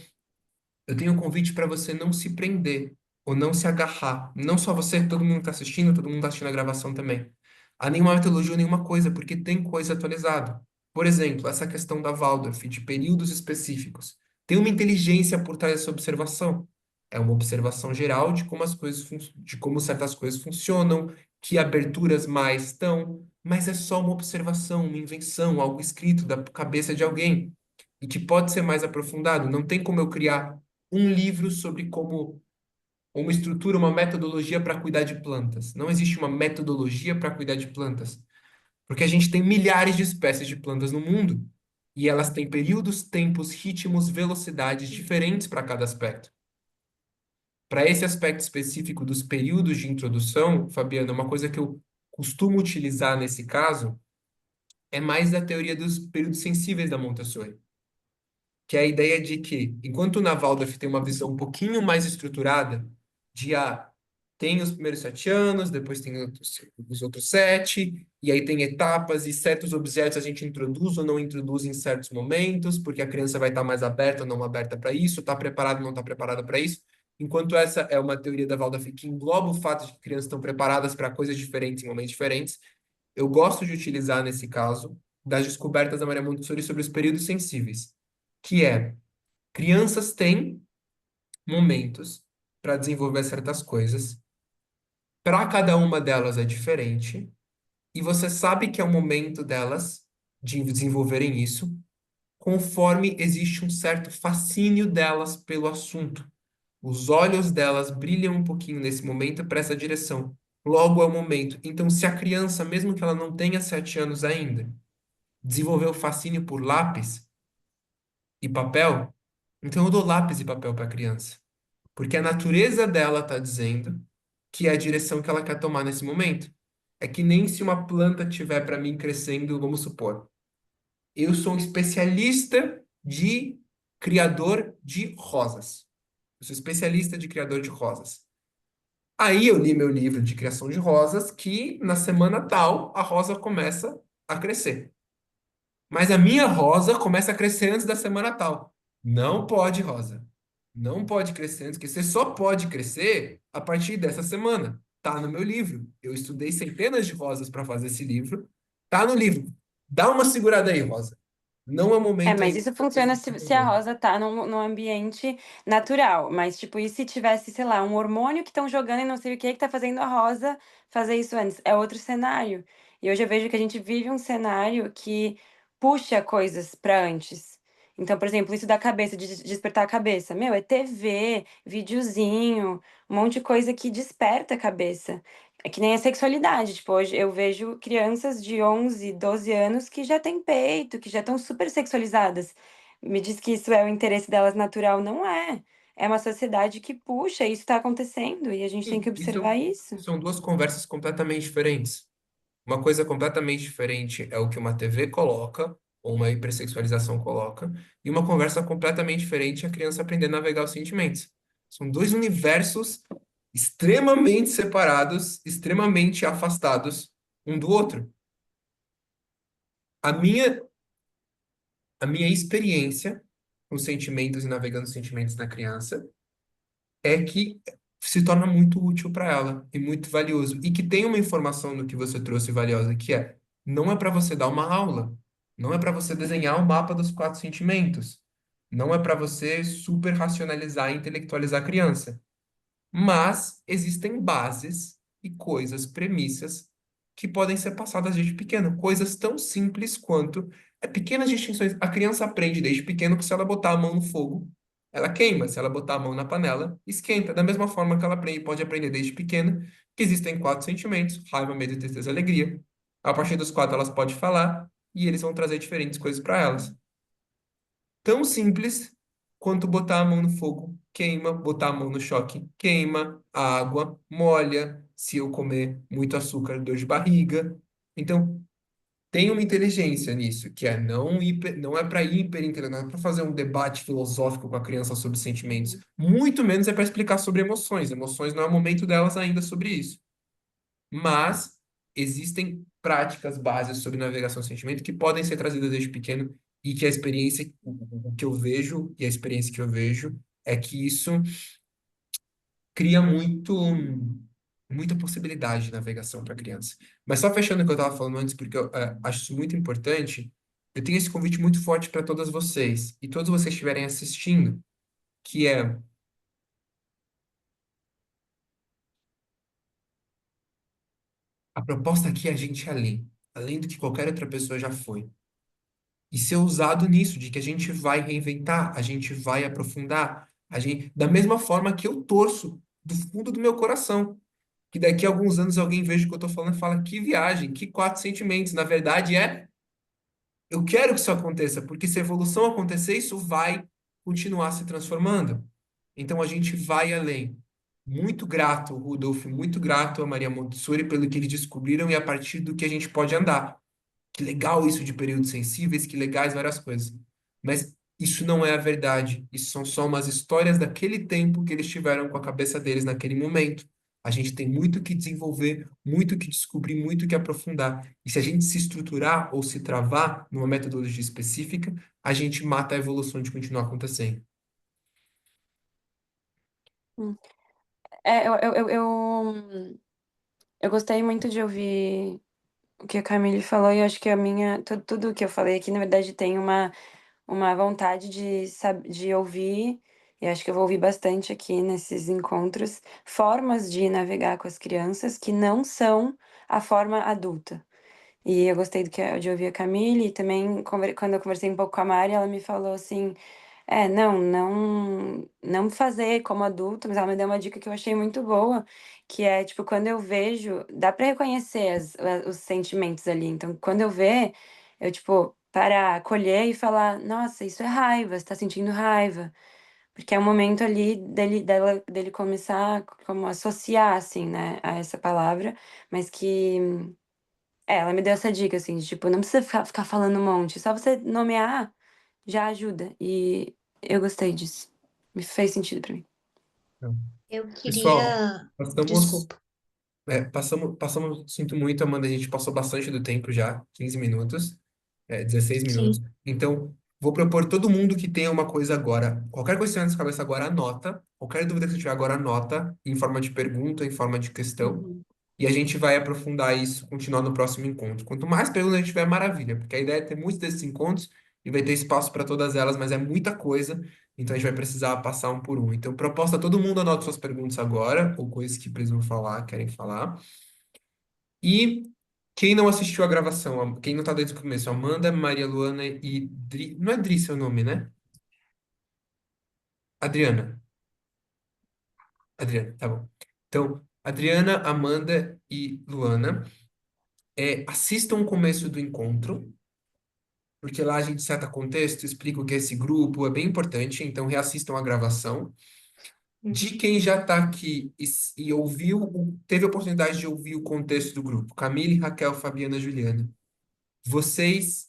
eu tenho um convite para você não se prender ou não se agarrar. Não só você, todo mundo está assistindo, todo mundo está assistindo a gravação também. A nenhuma metodologia ou nenhuma coisa, porque tem coisa atualizada. Por exemplo, essa questão da Waldorf, de períodos específicos. Tem uma inteligência por trás dessa observação. É uma observação geral de como as coisas, de como certas coisas funcionam, que aberturas mais estão, mas é só uma observação, uma invenção, algo escrito da cabeça de alguém e que pode ser mais aprofundado. Não tem como eu criar um livro sobre como uma estrutura, uma metodologia para cuidar de plantas. Não existe uma metodologia para cuidar de plantas, porque a gente tem milhares de espécies de plantas no mundo e elas têm períodos, tempos, ritmos, velocidades diferentes para cada aspecto. Para esse aspecto específico dos períodos de introdução, Fabiana, uma coisa que eu costumo utilizar nesse caso é mais da teoria dos períodos sensíveis da Montessori, que é a ideia de que, enquanto o Waldorf tem uma visão um pouquinho mais estruturada, de tem os primeiros 7 anos, depois tem os outros 7, e aí tem etapas e certos objetos a gente introduz ou não introduz em certos momentos, porque a criança vai estar mais aberta ou não aberta para isso, está preparada ou não está preparada para isso. Enquanto essa é uma teoria da Waldorf que engloba o fato de que crianças estão preparadas para coisas diferentes em momentos diferentes, eu gosto de utilizar nesse caso das descobertas da Maria Montessori sobre os períodos sensíveis, que é crianças têm momentos para desenvolver certas coisas, para cada uma delas é diferente, e você sabe que é o momento delas de desenvolverem isso, conforme existe um certo fascínio delas pelo assunto. Os olhos delas brilham um pouquinho nesse momento para essa direção. Logo é o momento. Então, se a criança, mesmo que ela não tenha 7 anos ainda, desenvolveu fascínio por lápis e papel, então eu dou lápis e papel para a criança. Porque a natureza dela está dizendo que é a direção que ela quer tomar nesse momento. É que nem se uma planta tiver para mim crescendo, vamos supor. Eu sou um especialista de criador de rosas. Eu sou especialista de criador de rosas. Aí eu li meu livro de criação de rosas, que na semana tal a rosa começa a crescer. Mas a minha rosa começa a crescer antes da semana tal. Não pode, rosa. Não pode crescer antes, porque você só pode crescer a partir dessa semana. Tá no meu livro. Eu estudei centenas de rosas para fazer esse livro. Tá no livro. Dá uma segurada aí, Rosa. Não é É, momento mas ainda. isso funciona se a rosa tá num ambiente natural. Mas, tipo, e se tivesse, sei lá, um hormônio que estão jogando e não sei o que tá fazendo a rosa fazer isso antes? É outro cenário. E hoje eu vejo que a gente vive um cenário que puxa coisas pra antes. Então, por exemplo, isso da cabeça, de despertar a cabeça. Meu, é TV, videozinho, um monte de coisa que desperta a cabeça. É que nem a sexualidade. Tipo, hoje eu vejo crianças de 11, 12 anos que já têm peito, que já estão super sexualizadas. Me diz que isso é o interesse delas natural. Não é. É uma sociedade que puxa, isso está acontecendo e a gente tem que Sim, observar isso. são duas conversas completamente diferentes. Uma coisa completamente diferente é o que uma TV coloca, ou uma hipersexualização coloca, e uma conversa completamente diferente é a criança aprender a navegar os sentimentos. São dois universos extremamente separados, extremamente afastados um do outro. A minha, a minha experiência com sentimentos e navegando os sentimentos da criança é que se torna muito útil para ela e muito valioso. E que tem uma informação no que você trouxe valiosa, que é, não é para você dar uma aula, não é para você desenhar o mapa dos 4 sentimentos, não é para você super racionalizar e intelectualizar a criança. Mas existem bases e coisas, premissas, que podem ser passadas desde pequeno. Coisas tão simples quanto pequenas distinções. A criança aprende desde pequeno que se ela botar a mão no fogo, ela queima. Se ela botar a mão na panela, esquenta. Da mesma forma que ela pode aprender desde pequena que existem quatro sentimentos: raiva, medo, tristeza e alegria. A partir dos quatro, elas podem falar e eles vão trazer diferentes coisas para elas. Tão simples quanto botar a mão no fogo, queima, botar a mão no choque, queima, a água molha, se eu comer muito açúcar, dor de barriga. Então, tem uma inteligência nisso, que é não é para hiperentelektual, não é para fazer um debate filosófico com a criança sobre sentimentos. Muito menos é para explicar sobre emoções. Emoções não é o momento delas ainda sobre isso. Mas existem práticas básicas sobre navegação de sentimento que podem ser trazidas desde pequeno e que a experiência, o que eu vejo e a experiência que eu vejo é que isso cria muita possibilidade de navegação para a criança. Mas só fechando o que eu estava falando antes, porque eu acho isso muito importante, eu tenho esse convite muito forte para todas vocês e todos vocês que estiverem assistindo, que é a proposta aqui é a gente ir além do que qualquer outra pessoa já foi. E ser usado nisso, de que a gente vai reinventar, a gente vai aprofundar, da mesma forma que eu torço do fundo do meu coração, que daqui a alguns anos alguém veja o que eu estou falando e fala, que viagem, que quatro sentimentos. Na verdade eu quero que isso aconteça, porque se a evolução acontecer, isso vai continuar se transformando. Então a gente vai além. Muito grato, Rudolf, muito grato a Maria Montessori pelo que eles descobriram e a partir do que a gente pode andar. Que legal isso de períodos sensíveis, que legais várias coisas. Mas isso não é a verdade. Isso são só umas histórias daquele tempo que eles tiveram com a cabeça deles naquele momento. A gente tem muito que desenvolver, muito que descobrir, muito que aprofundar. E se a gente se estruturar ou se travar numa metodologia específica, a gente mata a evolução de continuar acontecendo. Hum. Eu gostei muito de ouvir o que a Camille falou, e eu acho que tudo que eu falei aqui, na verdade, tem uma vontade de ouvir, e acho que eu vou ouvir bastante aqui nesses encontros, formas de navegar com as crianças que não são a forma adulta. E eu gostei de ouvir a Camille, e também quando eu conversei um pouco com a Mari, ela me falou assim, não fazer como adulto, mas ela me deu uma dica que eu achei muito boa, que é, tipo, quando eu vejo, dá pra reconhecer os sentimentos ali. Então, quando eu ver, eu, tipo, parar, colher e falar, nossa, isso é raiva, você tá sentindo raiva. Porque é um momento ali dele começar como associar, assim, né, a essa palavra, mas que ela me deu essa dica, assim, de, tipo, não precisa ficar falando um monte, só você nomear já ajuda. E eu gostei disso. Me fez sentido pra mim. Eu Pessoal, queria. passamos. Desculpa. Sinto muito, Amanda, a gente passou bastante do tempo já, 15 minutos, 16 minutos. Sim. Então, vou propor todo mundo que tenha uma coisa agora, qualquer coisa que tenha na sua cabeça agora, anota. Qualquer dúvida que você tiver agora, anota, em forma de pergunta, em forma de questão. Uhum. E a gente vai aprofundar isso, continuar no próximo encontro. Quanto mais perguntas a gente tiver, maravilha, porque a ideia é ter muitos desses encontros e vai ter espaço para todas elas, mas é muita coisa, então a gente vai precisar passar um por um. Então, proposta, todo mundo anota suas perguntas agora, ou coisas que precisam falar, querem falar. E quem não assistiu a gravação, quem não tá desde o começo, Amanda, Maria Luana e não é Dri seu nome, né? Adriana. Adriana, tá bom. Então, Adriana, Amanda e Luana, assistam o começo do encontro, porque lá a gente seta contexto, explica o que é esse grupo, é bem importante, então reassistam a gravação. De quem já está aqui e ouviu, teve a oportunidade de ouvir o contexto do grupo, Camille, Raquel, Fabiana, Juliana, vocês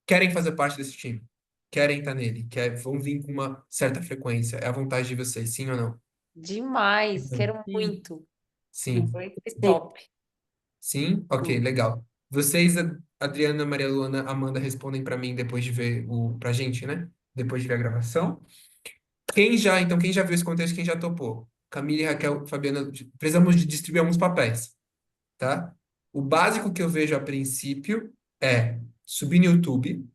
querem fazer parte desse time, querem estar nele, vão vir com uma certa frequência. É a vontade de vocês, sim ou não? Demais, Então, quero Sim. muito. sim. Vai ser Sim. top. Sim? Ok, legal. Vocês, Adriana, Maria Luana, Amanda, respondem para mim depois de ver pra gente, né? Depois de ver a gravação. Quem já viu esse contexto, quem já topou? Camila e Raquel, Fabiana, precisamos de distribuir alguns papéis, tá? O básico que eu vejo a princípio é subir no YouTube,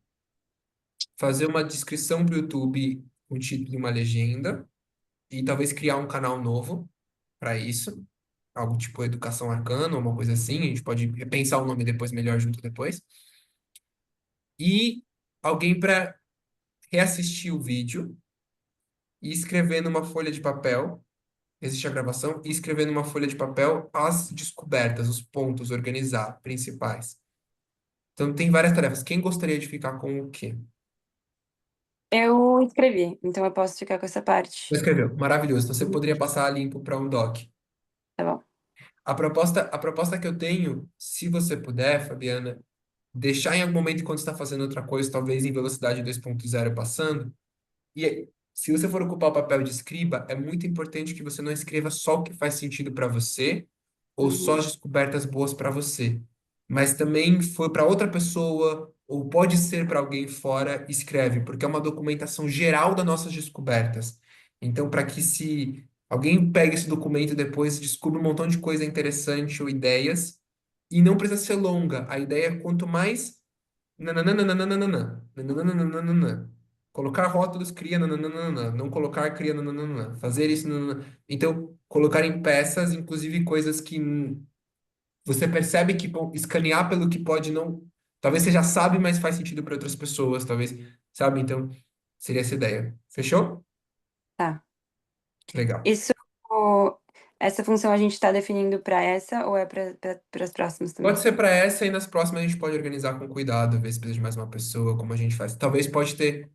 fazer uma descrição para o YouTube, um título e uma legenda, e talvez criar um canal novo para isso, algo tipo Educação Arcana, uma coisa assim, a gente pode repensar o nome depois melhor junto depois. E alguém para reassistir o vídeo e escrever numa folha de papel, existe a gravação, e escrever numa folha de papel as descobertas, os pontos, organizar, principais. Então, tem várias tarefas. Quem gostaria de ficar com o quê? Eu escrevi, então eu posso ficar com essa Você parte. escreveu. Maravilhoso. Então, você poderia passar a limpo para um doc. Tá bom. A proposta que eu tenho, se você puder, Fabiana, deixar em algum momento enquanto está fazendo outra coisa, talvez em velocidade 2.0 passando, e se você for ocupar o papel de escriba, é muito importante que você não escreva só o que faz sentido para você ou só Uhum. as descobertas boas para você, mas também foi para outra pessoa ou pode ser para alguém fora, escreve, porque é uma documentação geral das nossas descobertas. Então, para que se alguém pegue esse documento depois, descubra um montão de coisa interessante ou ideias, e não precisa ser longa. A ideia é quanto mais nananana, nananana. Colocar rótulos cria nananana, não colocar cria nananana, fazer isso nananana. Então, colocar em peças, inclusive coisas que você percebe que escanear pelo que pode não, talvez você já sabe, mas faz sentido para outras pessoas, talvez, sabe? Então, seria essa ideia. Fechou? Tá. Legal. Isso, essa função a gente tá definindo para essa ou é para as próximas Pode também? ser para essa e nas próximas a gente pode organizar com cuidado, ver se precisa de mais uma pessoa, como a gente faz. Talvez pode ter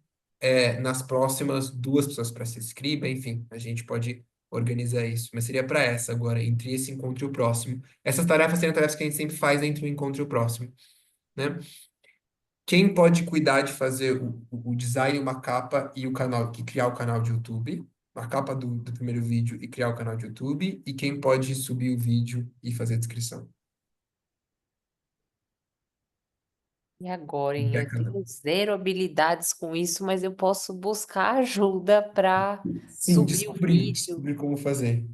nas próximas 2 pessoas para ser escriba, enfim, a gente pode organizar isso. Mas seria para essa agora, entre esse encontro e o próximo. Essas tarefas seriam tarefas que a gente sempre faz entre o encontro e o próximo, né? Quem pode cuidar de fazer o design, uma capa e o canal, e criar o canal de YouTube, a capa do primeiro vídeo e criar o canal de YouTube, e quem pode subir o vídeo e fazer a descrição. E agora, Quem hein? quer Eu cada tenho um? zero habilidades com isso, mas eu posso buscar ajuda para Sim, subir o descobrir, vídeo. descobrir como fazer.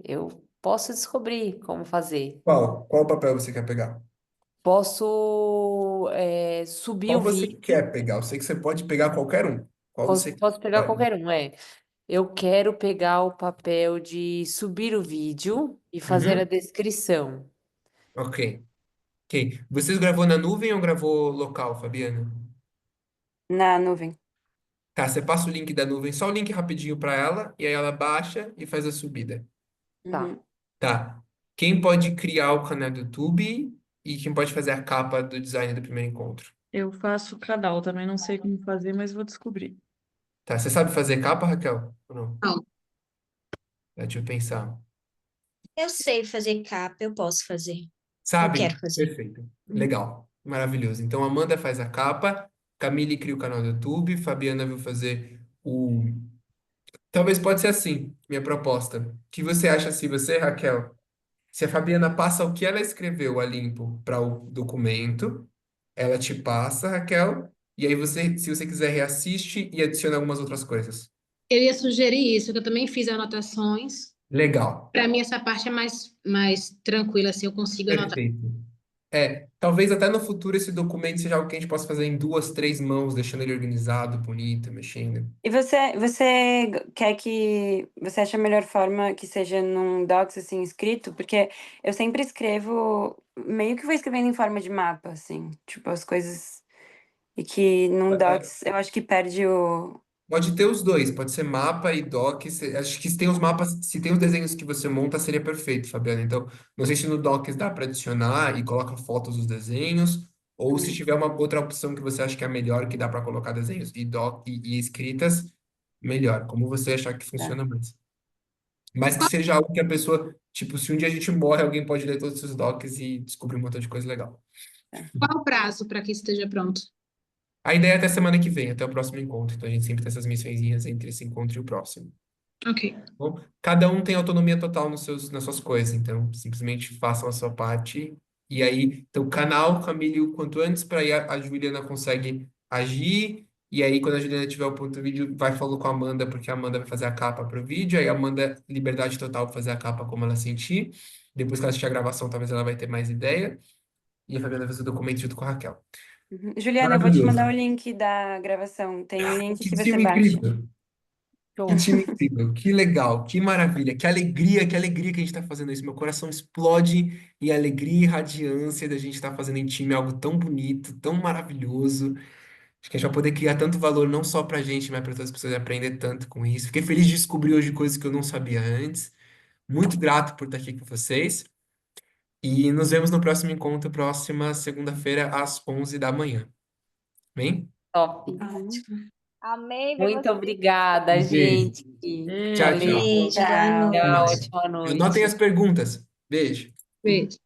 Eu posso descobrir como fazer. Qual papel você quer pegar? Posso, subir Qual o você vídeo. quer pegar? Eu sei que você pode pegar qualquer um. Qual Posso, você posso pegar pode? qualquer um, é. Eu quero pegar o papel de subir o vídeo e fazer a Uhum. descrição. Ok. Ok. Vocês gravou na nuvem ou gravou local, Fabiana? Na nuvem. Tá, você passa o link da nuvem, só o link rapidinho para ela, e aí ela baixa e faz a subida. Tá. Uhum. Tá. Quem pode criar o canal do YouTube e quem pode fazer a capa do design do primeiro encontro? Eu faço o canal, também não sei como fazer, mas vou descobrir. Tá, você sabe fazer capa, Raquel? Ou não? Não. Deixa eu pensar. Eu sei fazer capa, eu posso fazer. Eu Sabe? quero fazer. Perfeito. Legal. Maravilhoso. Então, Amanda faz a capa, Camille cria o canal do YouTube, Fabiana vai fazer o. Talvez pode ser assim, minha proposta. O que você acha se você, Raquel, se a Fabiana passa o que ela escreveu a limpo para o documento, ela te passa, Raquel, e aí você, se você quiser, reassiste e adiciona algumas outras coisas. Eu ia sugerir isso, que eu também fiz anotações. Legal. Para mim, essa parte é mais tranquila, assim, eu consigo anotar. Perfeito. Talvez até no futuro esse documento seja algo que a gente possa fazer em 2, 3 mãos, deixando ele organizado, bonito, mexendo. E você quer que você acha a melhor forma que seja num Docs assim escrito? Porque eu sempre escrevo meio que vou escrevendo em forma de mapa, assim, tipo as coisas e que num É, Docs eu acho que perde o. pode ter os dois, pode ser mapa e doc. Acho que se tem os mapas, se tem os desenhos que você monta, seria perfeito, Fabiana. Então, não sei se no Docs dá para adicionar e coloca fotos dos desenhos, ou se tiver uma outra opção que você acha que é melhor, que dá para colocar desenhos e escritas, melhor, como você achar que Tá, funciona mais. Mas que seja algo que a pessoa, tipo, se um dia a gente morre, alguém pode ler todos os docs e descobrir um montão de coisa legal. tá. Qual o prazo para que isso esteja pronto? A ideia é até semana que vem, até o próximo encontro. Então a gente sempre tem essas missõezinhas entre esse encontro e o próximo. Ok. Bom, cada um tem autonomia total nas suas coisas, então simplesmente façam a sua parte. E aí, então, o canal, Camille, o quanto antes, para aí a Juliana consegue agir. E aí, quando a Juliana tiver o ponto do vídeo, vai falando com a Amanda, porque a Amanda vai fazer a capa para o vídeo. Aí a Amanda, liberdade total para fazer a capa como ela sentir. Depois que ela assistir a gravação, talvez ela vai ter mais ideia. E a Fabiana vai fazer o documento junto com a Raquel. Uhum. Juliana, eu vou te mandar o Maravilhoso. link da gravação. Tem um link Que que você time baixa. incrível. Que Show. time incrível, que legal, que maravilha, que alegria que a gente está fazendo isso. Meu coração explode em alegria e radiância da gente estar fazendo em time algo tão bonito, tão maravilhoso. Acho que a gente vai poder criar tanto valor não só pra gente, mas para todas as pessoas e aprender tanto com isso. Fiquei feliz de descobrir hoje coisas que eu não sabia antes. Muito grato por estar aqui com vocês. E nos vemos no próximo encontro, próxima segunda-feira, às 11 da manhã. Bem? Top. Ótimo. Amei ver Muito você. obrada, Um beijo. gente. Tchau, Valeu. tchau. Beijo, boa Tchau, Até noite. mais. ótima Anotem noite. as perguntas. Beijo. Beijo.